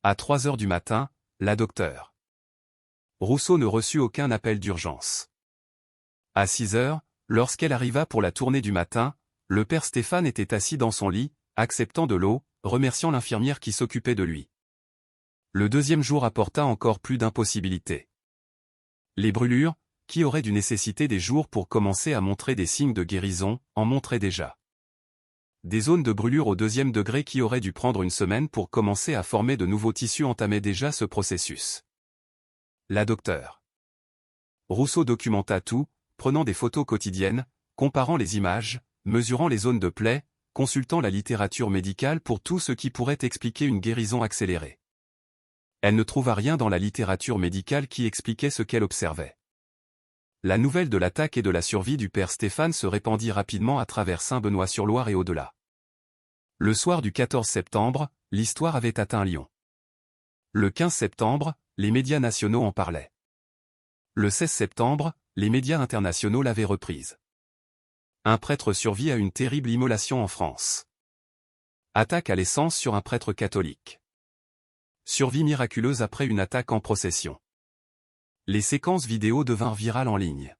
À 3 heures du matin, la docteure Rousseau ne reçut aucun appel d'urgence. À 6 heures, lorsqu'elle arriva pour la tournée du matin, le père Stéphane était assis dans son lit, acceptant de l'eau, remerciant l'infirmière qui s'occupait de lui. Le deuxième jour apporta encore plus d'impossibilités. Les brûlures, qui auraient dû nécessiter des jours pour commencer à montrer des signes de guérison, en montraient déjà. Des zones de brûlure au 2e degré qui auraient dû prendre une semaine pour commencer à former de nouveaux tissus entamaient déjà ce processus. La docteure Rousseau documenta tout, prenant des photos quotidiennes, comparant les images, mesurant les zones de plaie, consultant la littérature médicale pour tout ce qui pourrait expliquer une guérison accélérée. Elle ne trouva rien dans la littérature médicale qui expliquait ce qu'elle observait. La nouvelle de l'attaque et de la survie du père Stéphane se répandit rapidement à travers Saint-Benoît-sur-Loire et au-delà. Le soir du 14 septembre, l'histoire avait atteint Lyon. Le 15 septembre, les médias nationaux en parlaient. Le 16 septembre, les médias internationaux l'avaient reprise. Un prêtre survit à une terrible immolation en France. Attaque à l'essence sur un prêtre catholique. Survie miraculeuse après une attaque en procession. Les séquences vidéo devinrent virales en ligne.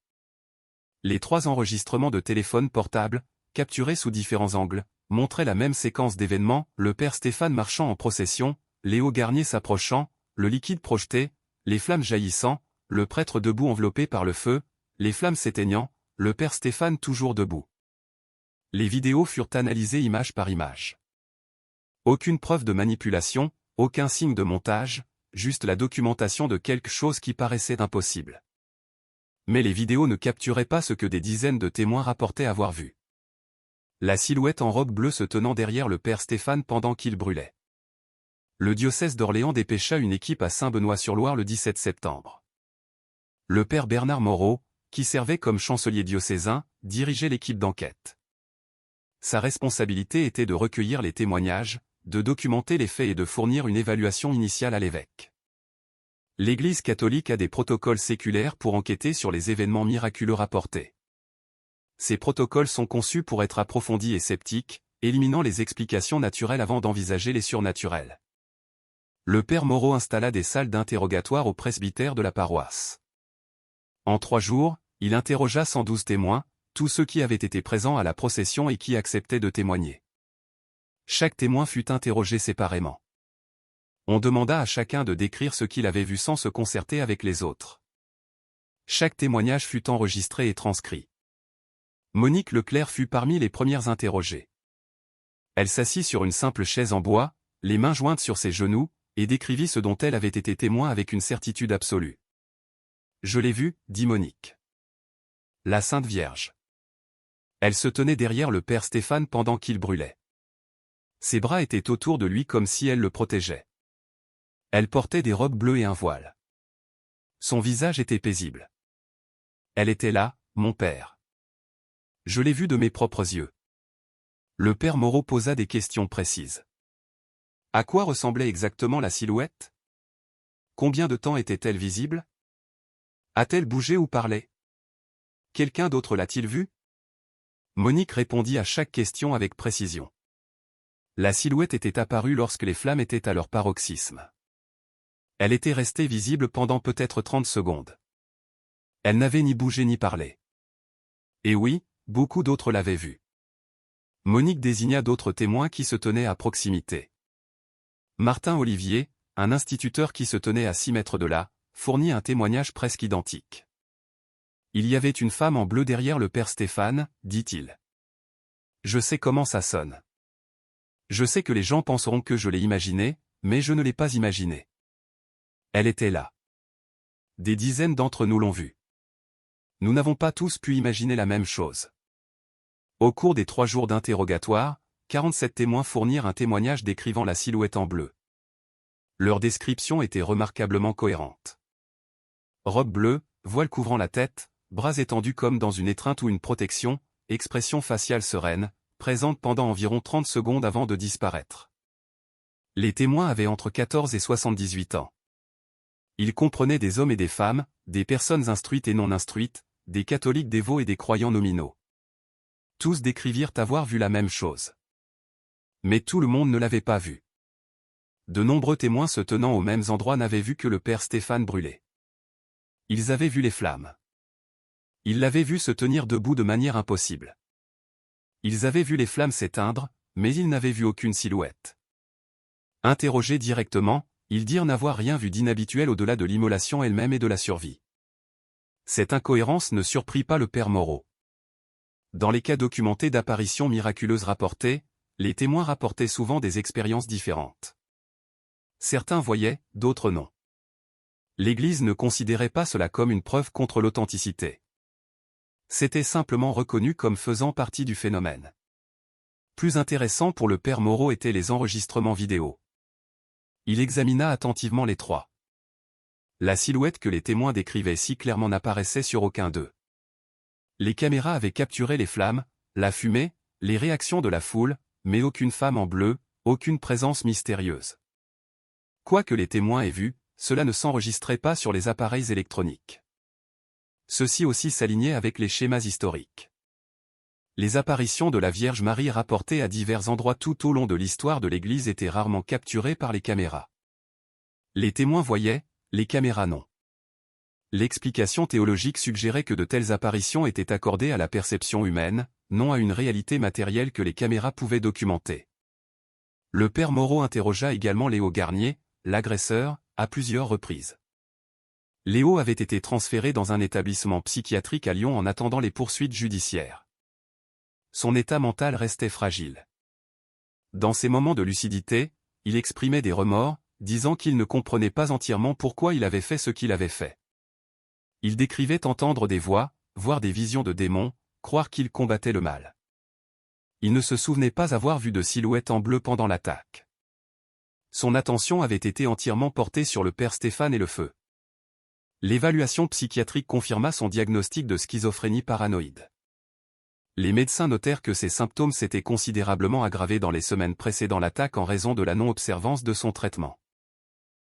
Les 3 enregistrements de téléphone portable, capturés sous différents angles, montraient la même séquence d'événements, le père Stéphane marchant en procession, Léo Garnier s'approchant, le liquide projeté, les flammes jaillissant, le prêtre debout enveloppé par le feu, les flammes s'éteignant, le père Stéphane toujours debout. Les vidéos furent analysées image par image. Aucune preuve de manipulation, aucun signe de montage, juste la documentation de quelque chose qui paraissait impossible. Mais les vidéos ne capturaient pas ce que des dizaines de témoins rapportaient avoir vu. La silhouette en robe bleue se tenant derrière le père Stéphane pendant qu'il brûlait. Le diocèse d'Orléans dépêcha une équipe à Saint-Benoît-sur-Loire le 17 septembre. Le père Bernard Moreau, qui servait comme chancelier diocésain, dirigeait l'équipe d'enquête. Sa responsabilité était de recueillir les témoignages, de documenter les faits et de fournir une évaluation initiale à l'évêque. L'Église catholique a des protocoles séculaires pour enquêter sur les événements miraculeux rapportés. Ces protocoles sont conçus pour être approfondis et sceptiques, éliminant les explications naturelles avant d'envisager les surnaturelles. Le père Moreau installa des salles d'interrogatoire au presbytère de la paroisse. En 3 jours, il interrogea 112 témoins, tous ceux qui avaient été présents à la procession et qui acceptaient de témoigner. Chaque témoin fut interrogé séparément. On demanda à chacun de décrire ce qu'il avait vu sans se concerter avec les autres. Chaque témoignage fut enregistré et transcrit. Monique Leclerc fut parmi les premières interrogées. Elle s'assit sur une simple chaise en bois, les mains jointes sur ses genoux, et décrivit ce dont elle avait été témoin avec une certitude absolue. « Je l'ai vu, dit Monique. La Sainte Vierge. Elle se tenait derrière le père Stéphane pendant qu'il brûlait. Ses bras étaient autour de lui comme si elle le protégeait. Elle portait des robes bleues et un voile. Son visage était paisible. Elle était là, mon père. Je l'ai vue de mes propres yeux. Le père Moreau posa des questions précises. À quoi ressemblait exactement la silhouette? Combien de temps était-elle visible? A-t-elle bougé ou parlé? Quelqu'un d'autre l'a-t-il vue? Monique répondit à chaque question avec précision. La silhouette était apparue lorsque les flammes étaient à leur paroxysme. Elle était restée visible pendant peut-être 30 secondes. Elle n'avait ni bougé ni parlé. Et oui, beaucoup d'autres l'avaient vue. Monique désigna d'autres témoins qui se tenaient à proximité. Martin Olivier, un instituteur qui se tenait à 6 mètres de là, fournit un témoignage presque identique. Il y avait une femme en bleu derrière le père Stéphane, dit-il. Je sais comment ça sonne. Je sais que les gens penseront que je l'ai imaginé, mais je ne l'ai pas imaginé. Elle était là. Des dizaines d'entre nous l'ont vue. Nous n'avons pas tous pu imaginer la même chose. Au cours des 3 jours d'interrogatoire, 47 témoins fournirent un témoignage décrivant la silhouette en bleu. Leur description était remarquablement cohérente. Robe bleue, voile couvrant la tête, bras étendus comme dans une étreinte ou une protection, expression faciale sereine, présente pendant environ 30 secondes avant de disparaître. Les témoins avaient entre 14 et 78 ans. Ils comprenaient des hommes et des femmes, des personnes instruites et non instruites, des catholiques dévots et des croyants nominaux. Tous décrivirent avoir vu la même chose. Mais tout le monde ne l'avait pas vue. De nombreux témoins se tenant aux mêmes endroits n'avaient vu que le père Stéphane brûler. Ils avaient vu les flammes. Ils l'avaient vu se tenir debout de manière impossible. Ils avaient vu les flammes s'éteindre, mais ils n'avaient vu aucune silhouette. Interrogés directement, ils dirent n'avoir rien vu d'inhabituel au-delà de l'immolation elle-même et de la survie. Cette incohérence ne surprit pas le père Moreau. Dans les cas documentés d'apparitions miraculeuses rapportées, les témoins rapportaient souvent des expériences différentes. Certains voyaient, d'autres non. L'Église ne considérait pas cela comme une preuve contre l'authenticité. C'était simplement reconnu comme faisant partie du phénomène. Plus intéressant pour le père Moreau étaient les enregistrements vidéo. Il examina attentivement les 3. La silhouette que les témoins décrivaient si clairement n'apparaissait sur aucun d'eux. Les caméras avaient capturé les flammes, la fumée, les réactions de la foule, mais aucune femme en bleu, aucune présence mystérieuse. Quoi que les témoins aient vu, cela ne s'enregistrait pas sur les appareils électroniques. Ceux-ci aussi s'alignaient avec les schémas historiques. Les apparitions de la Vierge Marie rapportées à divers endroits tout au long de l'histoire de l'Église étaient rarement capturées par les caméras. Les témoins voyaient, les caméras non. L'explication théologique suggérait que de telles apparitions étaient accordées à la perception humaine, non à une réalité matérielle que les caméras pouvaient documenter. Le père Moreau interrogea également Léo Garnier, l'agresseur, à plusieurs reprises. Léo avait été transféré dans un établissement psychiatrique à Lyon en attendant les poursuites judiciaires. Son état mental restait fragile. Dans ces moments de lucidité, il exprimait des remords, disant qu'il ne comprenait pas entièrement pourquoi il avait fait ce qu'il avait fait. Il décrivait entendre des voix, voir des visions de démons, croire qu'il combattait le mal. Il ne se souvenait pas avoir vu de silhouette en bleu pendant l'attaque. Son attention avait été entièrement portée sur le père Stéphane et le feu. L'évaluation psychiatrique confirma son diagnostic de schizophrénie paranoïde. Les médecins notèrent que ses symptômes s'étaient considérablement aggravés dans les semaines précédant l'attaque en raison de la non-observance de son traitement.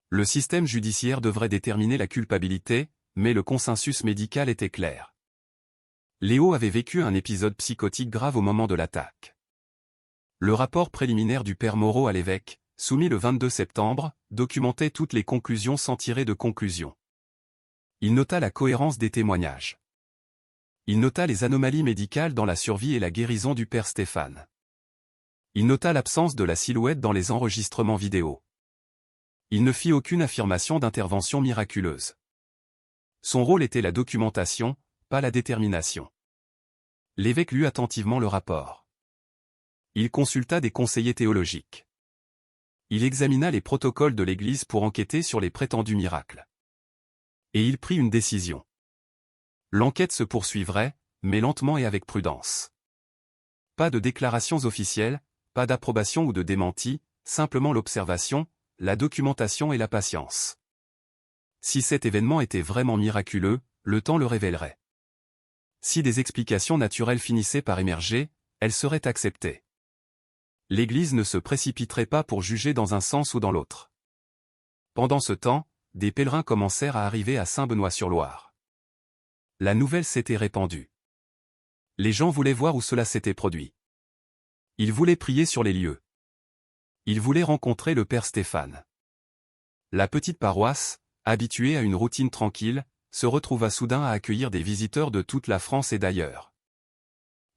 Le système judiciaire devrait déterminer la culpabilité, mais le consensus médical était clair. Léo avait vécu un épisode psychotique grave au moment de l'attaque. Le rapport préliminaire du père Moreau à l'évêque, soumis le 22 septembre, documentait toutes les conclusions sans tirer de conclusion. Il nota la cohérence des témoignages. Il nota les anomalies médicales dans la survie et la guérison du père Stéphane. Il nota l'absence de la silhouette dans les enregistrements vidéo. Il ne fit aucune affirmation d'intervention miraculeuse. Son rôle était la documentation, pas la détermination. L'évêque lut attentivement le rapport. Il consulta des conseillers théologiques. Il examina les protocoles de l'Église pour enquêter sur les prétendus miracles. Et il prit une décision. L'enquête se poursuivrait, mais lentement et avec prudence. Pas de déclarations officielles, pas d'approbation ou de démenti, simplement l'observation, la documentation et la patience. Si cet événement était vraiment miraculeux, le temps le révélerait. Si des explications naturelles finissaient par émerger, elles seraient acceptées. L'Église ne se précipiterait pas pour juger dans un sens ou dans l'autre. Pendant ce temps, des pèlerins commencèrent à arriver à Saint-Benoît-sur-Loire. La nouvelle s'était répandue. Les gens voulaient voir où cela s'était produit. Ils voulaient prier sur les lieux. Ils voulaient rencontrer le Père Stéphane. La petite paroisse, habituée à une routine tranquille, se retrouva soudain à accueillir des visiteurs de toute la France et d'ailleurs.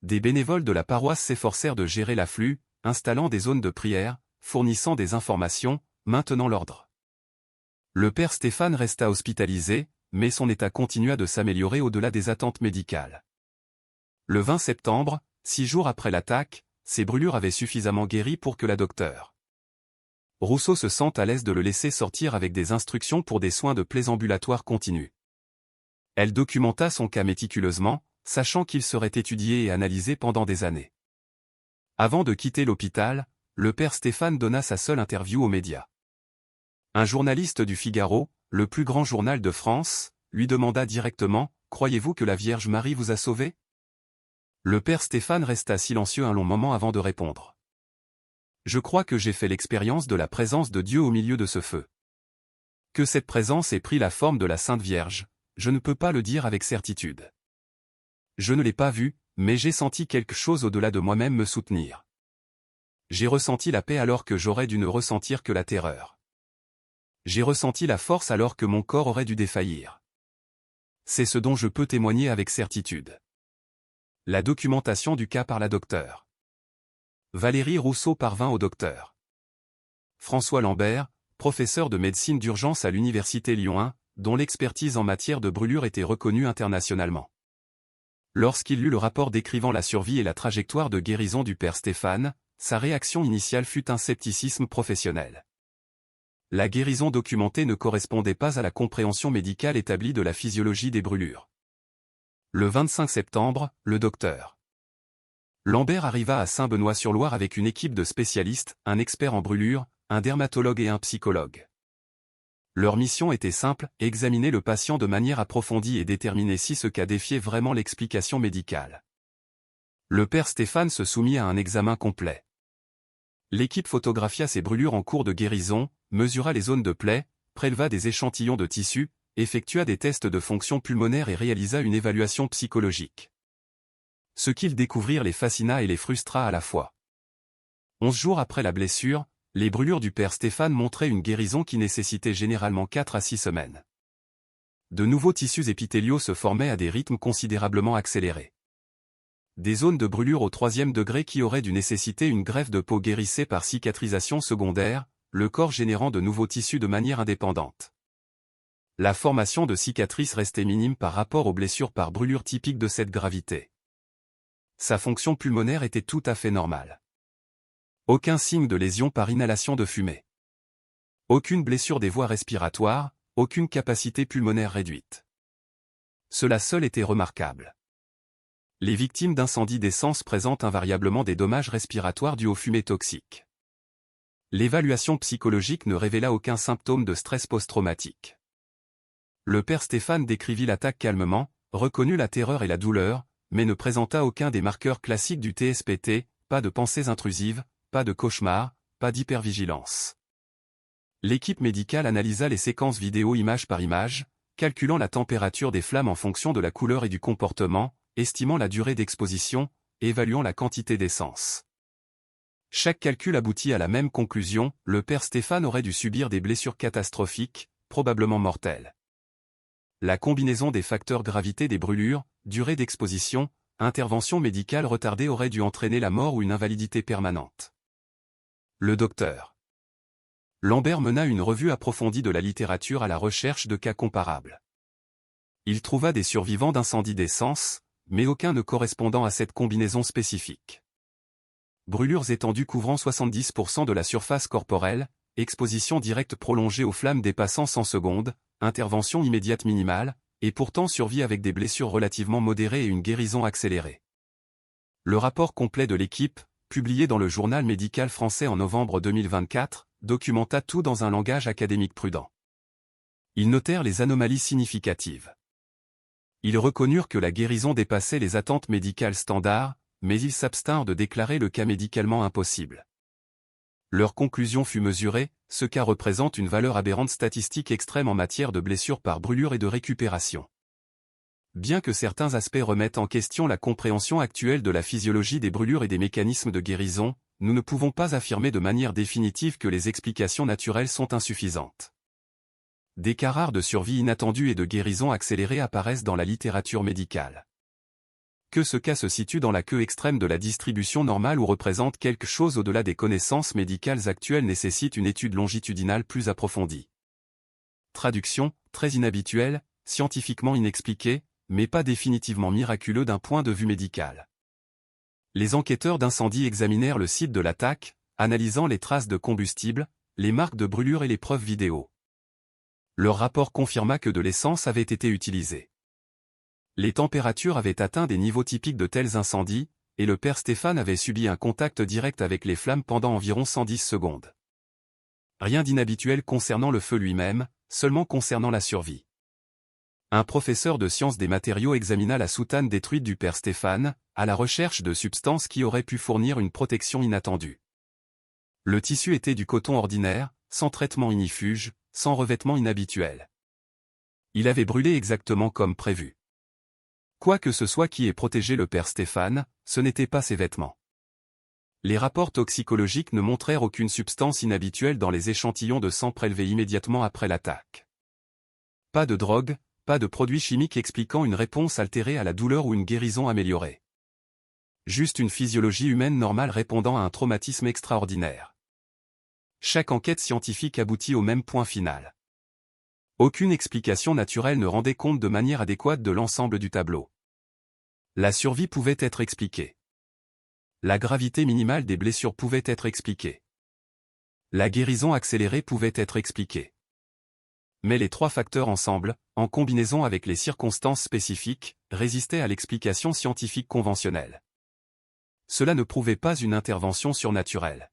Des bénévoles de la paroisse s'efforcèrent de gérer l'afflux, installant des zones de prière, fournissant des informations, maintenant l'ordre. Le Père Stéphane resta hospitalisé, mais son état continua de s'améliorer au-delà des attentes médicales. Le 20 septembre, 6 jours après l'attaque, ses brûlures avaient suffisamment guéri pour que la docteure Rousseau se sente à l'aise de le laisser sortir avec des instructions pour des soins de plaies ambulatoires continus. Elle documenta son cas méticuleusement, sachant qu'il serait étudié et analysé pendant des années. Avant de quitter l'hôpital, le Père Stéphane donna sa seule interview aux médias. Un journaliste du Figaro, le plus grand journal de France, lui demanda directement « Croyez-vous que la Vierge Marie vous a sauvé ?» Le Père Stéphane resta silencieux un long moment avant de répondre. « Je crois que j'ai fait l'expérience de la présence de Dieu au milieu de ce feu. Que cette présence ait pris la forme de la Sainte Vierge, je ne peux pas le dire avec certitude. Je ne l'ai pas vue, mais j'ai senti quelque chose au-delà de moi-même me soutenir. J'ai ressenti la paix alors que j'aurais dû ne ressentir que la terreur. J'ai ressenti la force alors que mon corps aurait dû défaillir. C'est ce dont je peux témoigner avec certitude. » La documentation du cas par la docteure Valérie Rousseau parvint au docteur François Lambert, professeur de médecine d'urgence à l'Université Lyon 1, dont l'expertise en matière de brûlure était reconnue internationalement. Lorsqu'il lut le rapport décrivant la survie et la trajectoire de guérison du Père Stéphane, sa réaction initiale fut un scepticisme professionnel. La guérison documentée ne correspondait pas à la compréhension médicale établie de la physiologie des brûlures. Le 25 septembre, le docteur Lambert arriva à Saint-Benoît-sur-Loire avec une équipe de spécialistes, un expert en brûlures, un dermatologue et un psychologue. Leur mission était simple, examiner le patient de manière approfondie et déterminer si ce cas défiait vraiment l'explication médicale. Le Père Stéphane se soumit à un examen complet. L'équipe photographia ses brûlures en cours de guérison, mesura les zones de plaie, préleva des échantillons de tissu, effectua des tests de fonction pulmonaire et réalisa une évaluation psychologique. Ce qu'ils découvrirent les fascina et les frustra à la fois. 11 jours après la blessure, les brûlures du Père Stéphane montraient une guérison qui nécessitait généralement 4 à 6 semaines. De nouveaux tissus épithéliaux se formaient à des rythmes considérablement accélérés. Des zones de brûlure au 3e degré qui auraient dû nécessiter une greffe de peau guérissaient par cicatrisation secondaire, le corps générant de nouveaux tissus de manière indépendante. La formation de cicatrices restait minime par rapport aux blessures par brûlure typiques de cette gravité. Sa fonction pulmonaire était tout à fait normale. Aucun signe de lésion par inhalation de fumée. Aucune blessure des voies respiratoires, aucune capacité pulmonaire réduite. Cela seul était remarquable. Les victimes d'incendies d'essence présentent invariablement des dommages respiratoires dus aux fumées toxiques. L'évaluation psychologique ne révéla aucun symptôme de stress post-traumatique. Le Père Stéphane décrivit l'attaque calmement, reconnut la terreur et la douleur, mais ne présenta aucun des marqueurs classiques du TSPT, pas de pensées intrusives, pas de cauchemars, pas d'hypervigilance. L'équipe médicale analysa les séquences vidéo image par image, calculant la température des flammes en fonction de la couleur et du comportement, estimant la durée d'exposition, évaluant la quantité d'essence. Chaque calcul aboutit à la même conclusion, le Père Stéphane aurait dû subir des blessures catastrophiques, probablement mortelles. La combinaison des facteurs gravité des brûlures, durée d'exposition, intervention médicale retardée aurait dû entraîner la mort ou une invalidité permanente. Le docteur Lambert mena une revue approfondie de la littérature à la recherche de cas comparables. Il trouva des survivants d'incendies d'essence, mais aucun ne correspondant à cette combinaison spécifique. Brûlures étendues couvrant 70% de la surface corporelle, exposition directe prolongée aux flammes dépassant 100 secondes, intervention immédiate minimale, et pourtant survie avec des blessures relativement modérées et une guérison accélérée. Le rapport complet de l'équipe, publié dans le Journal médical français en novembre 2024, documenta tout dans un langage académique prudent. Ils notèrent les anomalies significatives. Ils reconnurent que la guérison dépassait les attentes médicales standards, mais ils s'abstinrent de déclarer le cas médicalement impossible. Leur conclusion fut mesurée, ce cas représente une valeur aberrante statistique extrême en matière de blessures par brûlure et de récupération. Bien que certains aspects remettent en question la compréhension actuelle de la physiologie des brûlures et des mécanismes de guérison, nous ne pouvons pas affirmer de manière définitive que les explications naturelles sont insuffisantes. Des cas rares de survie inattendue et de guérison accélérée apparaissent dans la littérature médicale. Que ce cas se situe dans la queue extrême de la distribution normale ou représente quelque chose au-delà des connaissances médicales actuelles nécessite une étude longitudinale plus approfondie. Traduction, très inhabituelle, scientifiquement inexpliquée, mais pas définitivement miraculeux d'un point de vue médical. Les enquêteurs d'incendie examinèrent le site de l'attaque, analysant les traces de combustible, les marques de brûlure et les preuves vidéo. Leur rapport confirma que de l'essence avait été utilisée. Les températures avaient atteint des niveaux typiques de tels incendies, et le père Stéphane avait subi un contact direct avec les flammes pendant environ 110 secondes. Rien d'inhabituel concernant le feu lui-même, seulement concernant la survie. Un professeur de sciences des matériaux examina la soutane détruite du père Stéphane, à la recherche de substances qui auraient pu fournir une protection inattendue. Le tissu était du coton ordinaire, sans traitement ignifuge, sans revêtement inhabituel. Il avait brûlé exactement comme prévu. Quoi que ce soit qui ait protégé le père Stéphane, ce n'étaient pas ses vêtements. Les rapports toxicologiques ne montrèrent aucune substance inhabituelle dans les échantillons de sang prélevés immédiatement après l'attaque. Pas de drogue, pas de produits chimiques expliquant une réponse altérée à la douleur ou une guérison améliorée. Juste une physiologie humaine normale répondant à un traumatisme extraordinaire. Chaque enquête scientifique aboutit au même point final. Aucune explication naturelle ne rendait compte de manière adéquate de l'ensemble du tableau. La survie pouvait être expliquée. La gravité minimale des blessures pouvait être expliquée. La guérison accélérée pouvait être expliquée. Mais les trois facteurs ensemble, en combinaison avec les circonstances spécifiques, résistaient à l'explication scientifique conventionnelle. Cela ne prouvait pas une intervention surnaturelle.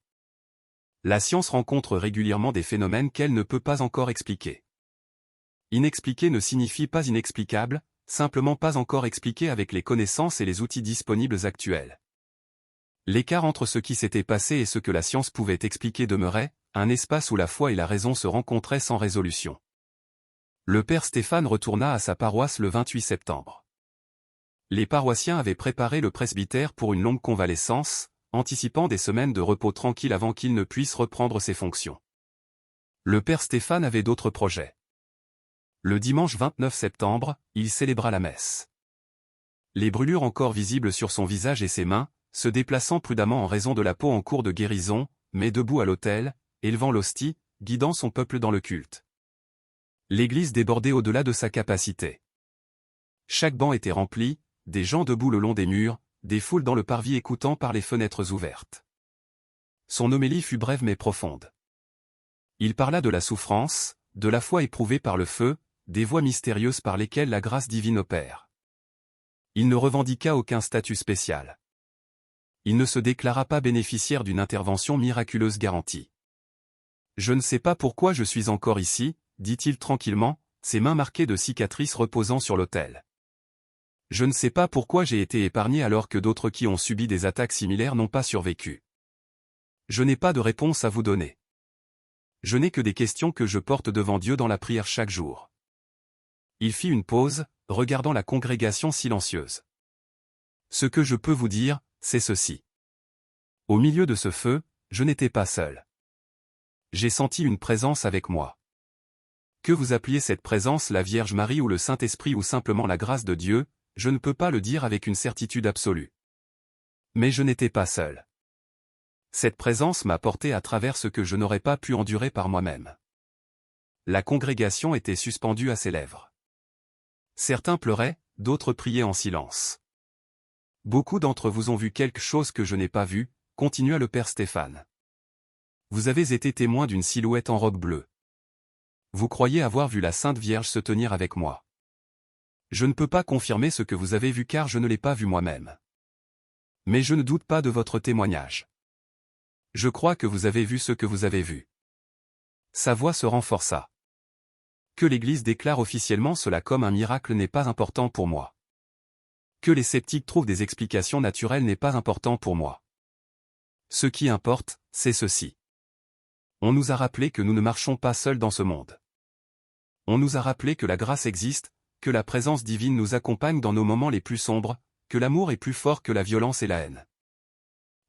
La science rencontre régulièrement des phénomènes qu'elle ne peut pas encore expliquer. Inexpliqué ne signifie pas inexplicable, simplement pas encore expliqué avec les connaissances et les outils disponibles actuels. L'écart entre ce qui s'était passé et ce que la science pouvait expliquer demeurait, un espace où la foi et la raison se rencontraient sans résolution. Le père Stéphane retourna à sa paroisse le 28 septembre. Les paroissiens avaient préparé le presbytère pour une longue convalescence, anticipant des semaines de repos tranquille avant qu'il ne puisse reprendre ses fonctions. Le père Stéphane avait d'autres projets. Le dimanche 29 septembre, il célébra la messe. Les brûlures encore visibles sur son visage et ses mains, se déplaçant prudemment en raison de la peau en cours de guérison, mais debout à l'autel, élevant l'hostie, guidant son peuple dans le culte. L'église débordait au-delà de sa capacité. Chaque banc était rempli, des gens debout le long des murs, des foules dans le parvis écoutant par les fenêtres ouvertes. Son homélie fut brève mais profonde. Il parla de la souffrance, de la foi éprouvée par le feu, des voies mystérieuses par lesquelles la grâce divine opère. Il ne revendiqua aucun statut spécial. Il ne se déclara pas bénéficiaire d'une intervention miraculeuse garantie. « Je ne sais pas pourquoi je suis encore ici », dit-il tranquillement, ses mains marquées de cicatrices reposant sur l'autel. « Je ne sais pas pourquoi j'ai été épargné alors que d'autres qui ont subi des attaques similaires n'ont pas survécu. Je n'ai pas de réponse à vous donner. Je n'ai que des questions que je porte devant Dieu dans la prière chaque jour. » Il fit une pause, regardant la congrégation silencieuse. « Ce que je peux vous dire, c'est ceci. Au milieu de ce feu, je n'étais pas seul. J'ai senti une présence avec moi. Que vous appeliez cette présence la Vierge Marie ou le Saint-Esprit ou simplement la grâce de Dieu, je ne peux pas le dire avec une certitude absolue. Mais je n'étais pas seul. Cette présence m'a porté à travers ce que je n'aurais pas pu endurer par moi-même. » La congrégation était suspendue à ses lèvres. Certains pleuraient, d'autres priaient en silence. « Beaucoup d'entre vous ont vu quelque chose que je n'ai pas vu, » continua le père Stéphane. « Vous avez été témoin d'une silhouette en robe bleue. Vous croyez avoir vu la Sainte Vierge se tenir avec moi. Je ne peux pas confirmer ce que vous avez vu car je ne l'ai pas vu moi-même. Mais je ne doute pas de votre témoignage. Je crois que vous avez vu ce que vous avez vu. » Sa voix se renforça. Que l'Église déclare officiellement cela comme un miracle n'est pas important pour moi. Que les sceptiques trouvent des explications naturelles n'est pas important pour moi. Ce qui importe, c'est ceci. On nous a rappelé que nous ne marchons pas seuls dans ce monde. On nous a rappelé que la grâce existe, que la présence divine nous accompagne dans nos moments les plus sombres, que l'amour est plus fort que la violence et la haine.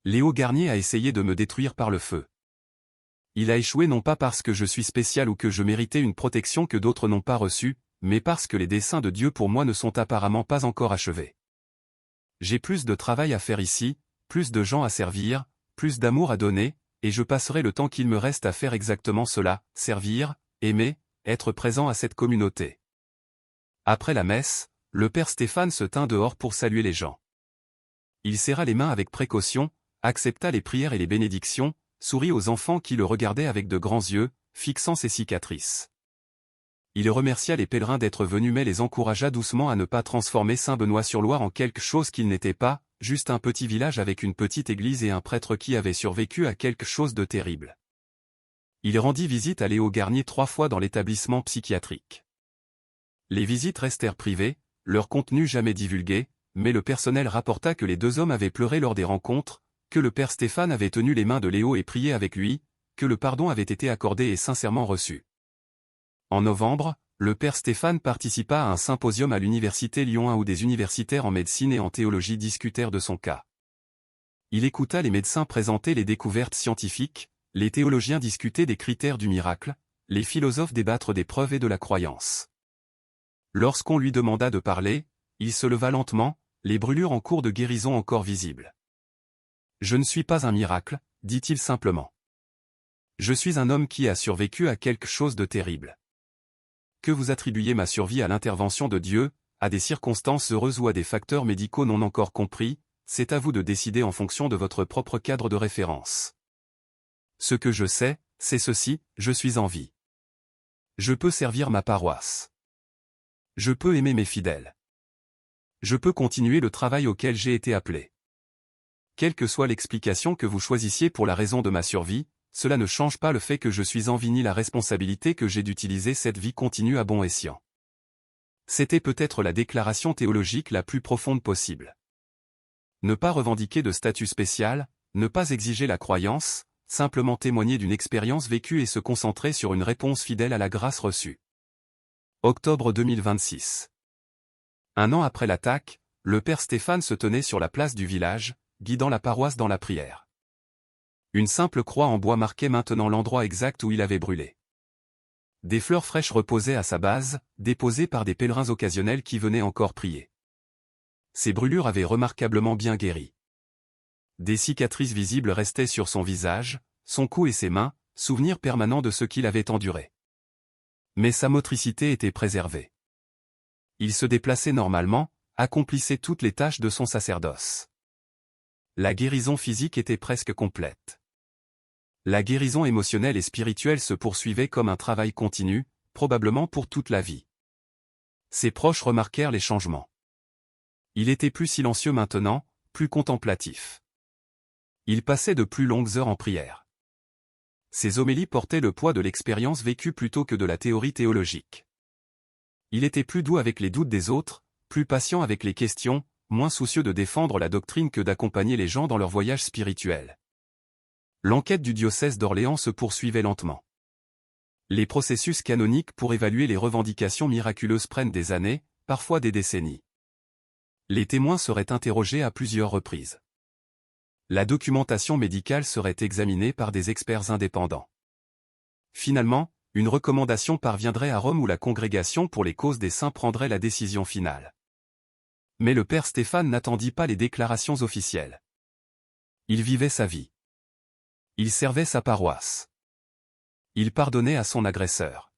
Léo Garnier a essayé de me détruire par le feu. Il a échoué non pas parce que je suis spécial ou que je méritais une protection que d'autres n'ont pas reçue, mais parce que les desseins de Dieu pour moi ne sont apparemment pas encore achevés. J'ai plus de travail à faire ici, plus de gens à servir, plus d'amour à donner, et je passerai le temps qu'il me reste à faire exactement cela, servir, aimer, être présent à cette communauté. Après la messe, le père Stéphane se tint dehors pour saluer les gens. Il serra les mains avec précaution, accepta les prières et les bénédictions, sourit aux enfants qui le regardaient avec de grands yeux, fixant ses cicatrices. Il remercia les pèlerins d'être venus mais les encouragea doucement à ne pas transformer Saint-Benoît-sur-Loire en quelque chose qu'il n'était pas, juste un petit village avec une petite église et un prêtre qui avait survécu à quelque chose de terrible. Il rendit visite à Léo Garnier 3 fois dans l'établissement psychiatrique. Les visites restèrent privées, leur contenu jamais divulgué, mais le personnel rapporta que les 2 hommes avaient pleuré lors des rencontres, que le père Stéphane avait tenu les mains de Léo et prié avec lui, que le pardon avait été accordé et sincèrement reçu. En novembre, le père Stéphane participa à un symposium à l'université Lyon 1 où des universitaires en médecine et en théologie discutèrent de son cas. Il écouta les médecins présenter les découvertes scientifiques, les théologiens discuter des critères du miracle, les philosophes débattre des preuves et de la croyance. Lorsqu'on lui demanda de parler, il se leva lentement, les brûlures en cours de guérison encore visibles. « Je ne suis pas un miracle, dit-il simplement. Je suis un homme qui a survécu à quelque chose de terrible. Que vous attribuiez ma survie à l'intervention de Dieu, à des circonstances heureuses ou à des facteurs médicaux non encore compris, c'est à vous de décider en fonction de votre propre cadre de référence. Ce que je sais, c'est ceci, je suis en vie. Je peux servir ma paroisse. Je peux aimer mes fidèles. Je peux continuer le travail auquel j'ai été appelé. Quelle que soit l'explication que vous choisissiez pour la raison de ma survie, cela ne change pas le fait que je suis en vie ni la responsabilité que j'ai d'utiliser cette vie continue à bon escient. C'était peut-être la déclaration théologique la plus profonde possible. Ne pas revendiquer de statut spécial, ne pas exiger la croyance, simplement témoigner d'une expérience vécue et se concentrer sur une réponse fidèle à la grâce reçue. Octobre 2026. 1 an après l'attaque, le père Stéphane se tenait sur la place du village, guidant la paroisse dans la prière. Une simple croix en bois marquait maintenant l'endroit exact où il avait brûlé. Des fleurs fraîches reposaient à sa base, déposées par des pèlerins occasionnels qui venaient encore prier. Ses brûlures avaient remarquablement bien guéri. Des cicatrices visibles restaient sur son visage, son cou et ses mains, souvenir permanent de ce qu'il avait enduré. Mais sa motricité était préservée. Il se déplaçait normalement, accomplissait toutes les tâches de son sacerdoce. La guérison physique était presque complète. La guérison émotionnelle et spirituelle se poursuivait comme un travail continu, probablement pour toute la vie. Ses proches remarquèrent les changements. Il était plus silencieux maintenant, plus contemplatif. Il passait de plus longues heures en prière. Ses homélies portaient le poids de l'expérience vécue plutôt que de la théorie théologique. Il était plus doux avec les doutes des autres, plus patient avec les questions, moins soucieux de défendre la doctrine que d'accompagner les gens dans leur voyage spirituel. L'enquête du diocèse d'Orléans se poursuivait lentement. Les processus canoniques pour évaluer les revendications miraculeuses prennent des années, parfois des décennies. Les témoins seraient interrogés à plusieurs reprises. La documentation médicale serait examinée par des experts indépendants. Finalement, une recommandation parviendrait à Rome où la Congrégation pour les causes des saints prendrait la décision finale. Mais le père Stéphane n'attendit pas les déclarations officielles. Il vivait sa vie. Il servait sa paroisse. Il pardonnait à son agresseur.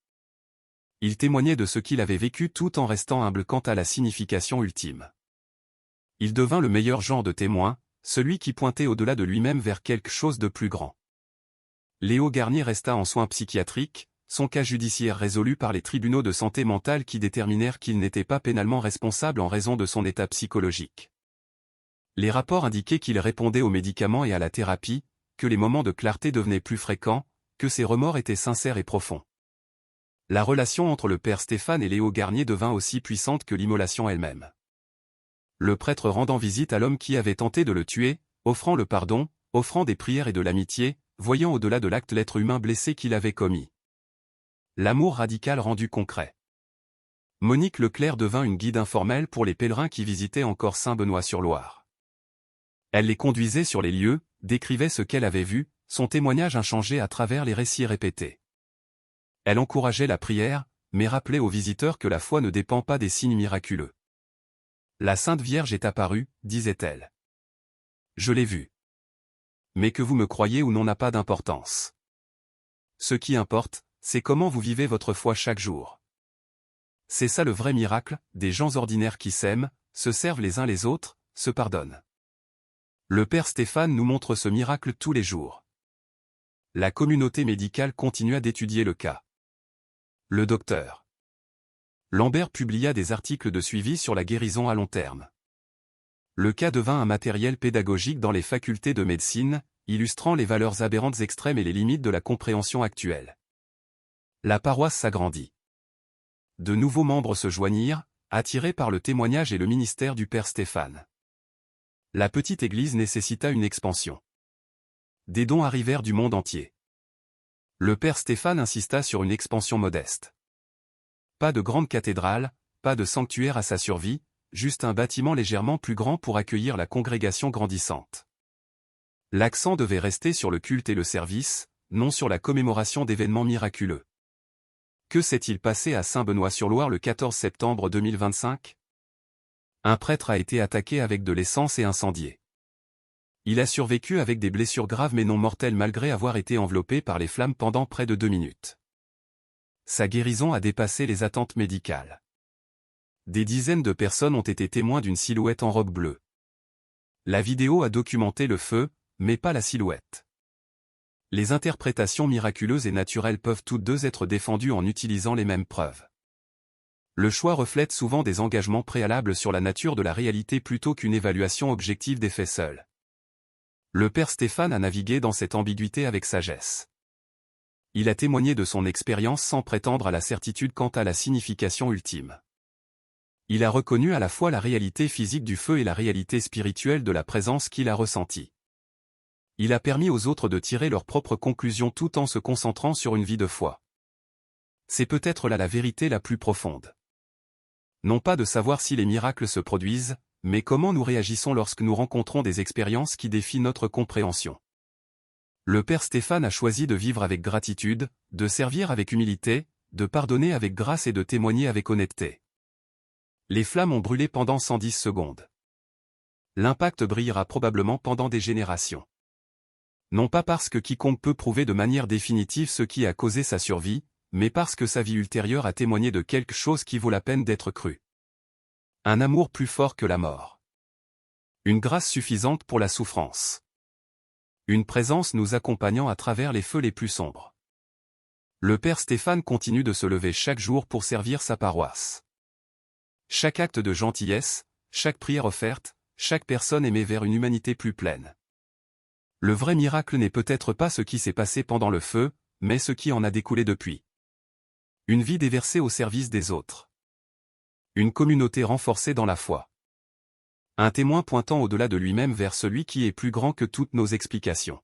Il témoignait de ce qu'il avait vécu tout en restant humble quant à la signification ultime. Il devint le meilleur genre de témoin, celui qui pointait au-delà de lui-même vers quelque chose de plus grand. Léo Garnier resta en soins psychiatriques, son cas judiciaire résolu par les tribunaux de santé mentale qui déterminèrent qu'il n'était pas pénalement responsable en raison de son état psychologique. Les rapports indiquaient qu'il répondait aux médicaments et à la thérapie, que les moments de clarté devenaient plus fréquents, que ses remords étaient sincères et profonds. La relation entre le père Stéphane et Léo Garnier devint aussi puissante que l'immolation elle-même. Le prêtre rendant visite à l'homme qui avait tenté de le tuer, offrant le pardon, offrant des prières et de l'amitié, voyant au-delà de l'acte l'être humain blessé qu'il avait commis. L'amour radical rendu concret. Monique Leclerc devint une guide informelle pour les pèlerins qui visitaient encore Saint-Benoît-sur-Loire. Elle les conduisait sur les lieux, décrivait ce qu'elle avait vu, son témoignage inchangé à travers les récits répétés. Elle encourageait la prière, mais rappelait aux visiteurs que la foi ne dépend pas des signes miraculeux. La Sainte Vierge est apparue, disait-elle. Je l'ai vue. Mais que vous me croyez ou non n'a pas d'importance. Ce qui importe, c'est comment vous vivez votre foi chaque jour. C'est ça le vrai miracle, des gens ordinaires qui s'aiment, se servent les uns les autres, se pardonnent. Le père Stéphane nous montre ce miracle tous les jours. La communauté médicale continua d'étudier le cas. Le docteur Lambert publia des articles de suivi sur la guérison à long terme. Le cas devint un matériel pédagogique dans les facultés de médecine, illustrant les valeurs aberrantes extrêmes et les limites de la compréhension actuelle. La paroisse s'agrandit. De nouveaux membres se joignirent, attirés par le témoignage et le ministère du père Stéphane. La petite église nécessita une expansion. Des dons arrivèrent du monde entier. Le père Stéphane insista sur une expansion modeste. Pas de grande cathédrale, pas de sanctuaire à sa survie, juste un bâtiment légèrement plus grand pour accueillir la congrégation grandissante. L'accent devait rester sur le culte et le service, non sur la commémoration d'événements miraculeux. Que s'est-il passé à Saint-Benoît-sur-Loire le 14 septembre 2025 ? Un prêtre a été attaqué avec de l'essence et incendié. Il a survécu avec des blessures graves mais non mortelles malgré avoir été enveloppé par les flammes pendant près de 2 minutes. Sa guérison a dépassé les attentes médicales. Des dizaines de personnes ont été témoins d'une silhouette en robe bleue. La vidéo a documenté le feu, mais pas la silhouette. Les interprétations miraculeuses et naturelles peuvent toutes deux être défendues en utilisant les mêmes preuves. Le choix reflète souvent des engagements préalables sur la nature de la réalité plutôt qu'une évaluation objective des faits seuls. Le père Stéphane a navigué dans cette ambiguïté avec sagesse. Il a témoigné de son expérience sans prétendre à la certitude quant à la signification ultime. Il a reconnu à la fois la réalité physique du feu et la réalité spirituelle de la présence qu'il a ressentie. Il a permis aux autres de tirer leurs propres conclusions tout en se concentrant sur une vie de foi. C'est peut-être là la vérité la plus profonde. Non pas de savoir si les miracles se produisent, mais comment nous réagissons lorsque nous rencontrons des expériences qui défient notre compréhension. Le père Stéphane a choisi de vivre avec gratitude, de servir avec humilité, de pardonner avec grâce et de témoigner avec honnêteté. Les flammes ont brûlé pendant 110 secondes. L'impact brillera probablement pendant des générations. Non pas parce que quiconque peut prouver de manière définitive ce qui a causé sa survie, mais parce que sa vie ultérieure a témoigné de quelque chose qui vaut la peine d'être cru. Un amour plus fort que la mort. Une grâce suffisante pour la souffrance. Une présence nous accompagnant à travers les feux les plus sombres. Le père Stéphane continue de se lever chaque jour pour servir sa paroisse. Chaque acte de gentillesse, chaque prière offerte, chaque personne aimée vers une humanité plus pleine. Le vrai miracle n'est peut-être pas ce qui s'est passé pendant le feu, mais ce qui en a découlé depuis. Une vie déversée au service des autres. Une communauté renforcée dans la foi. Un témoin pointant au-delà de lui-même vers celui qui est plus grand que toutes nos explications.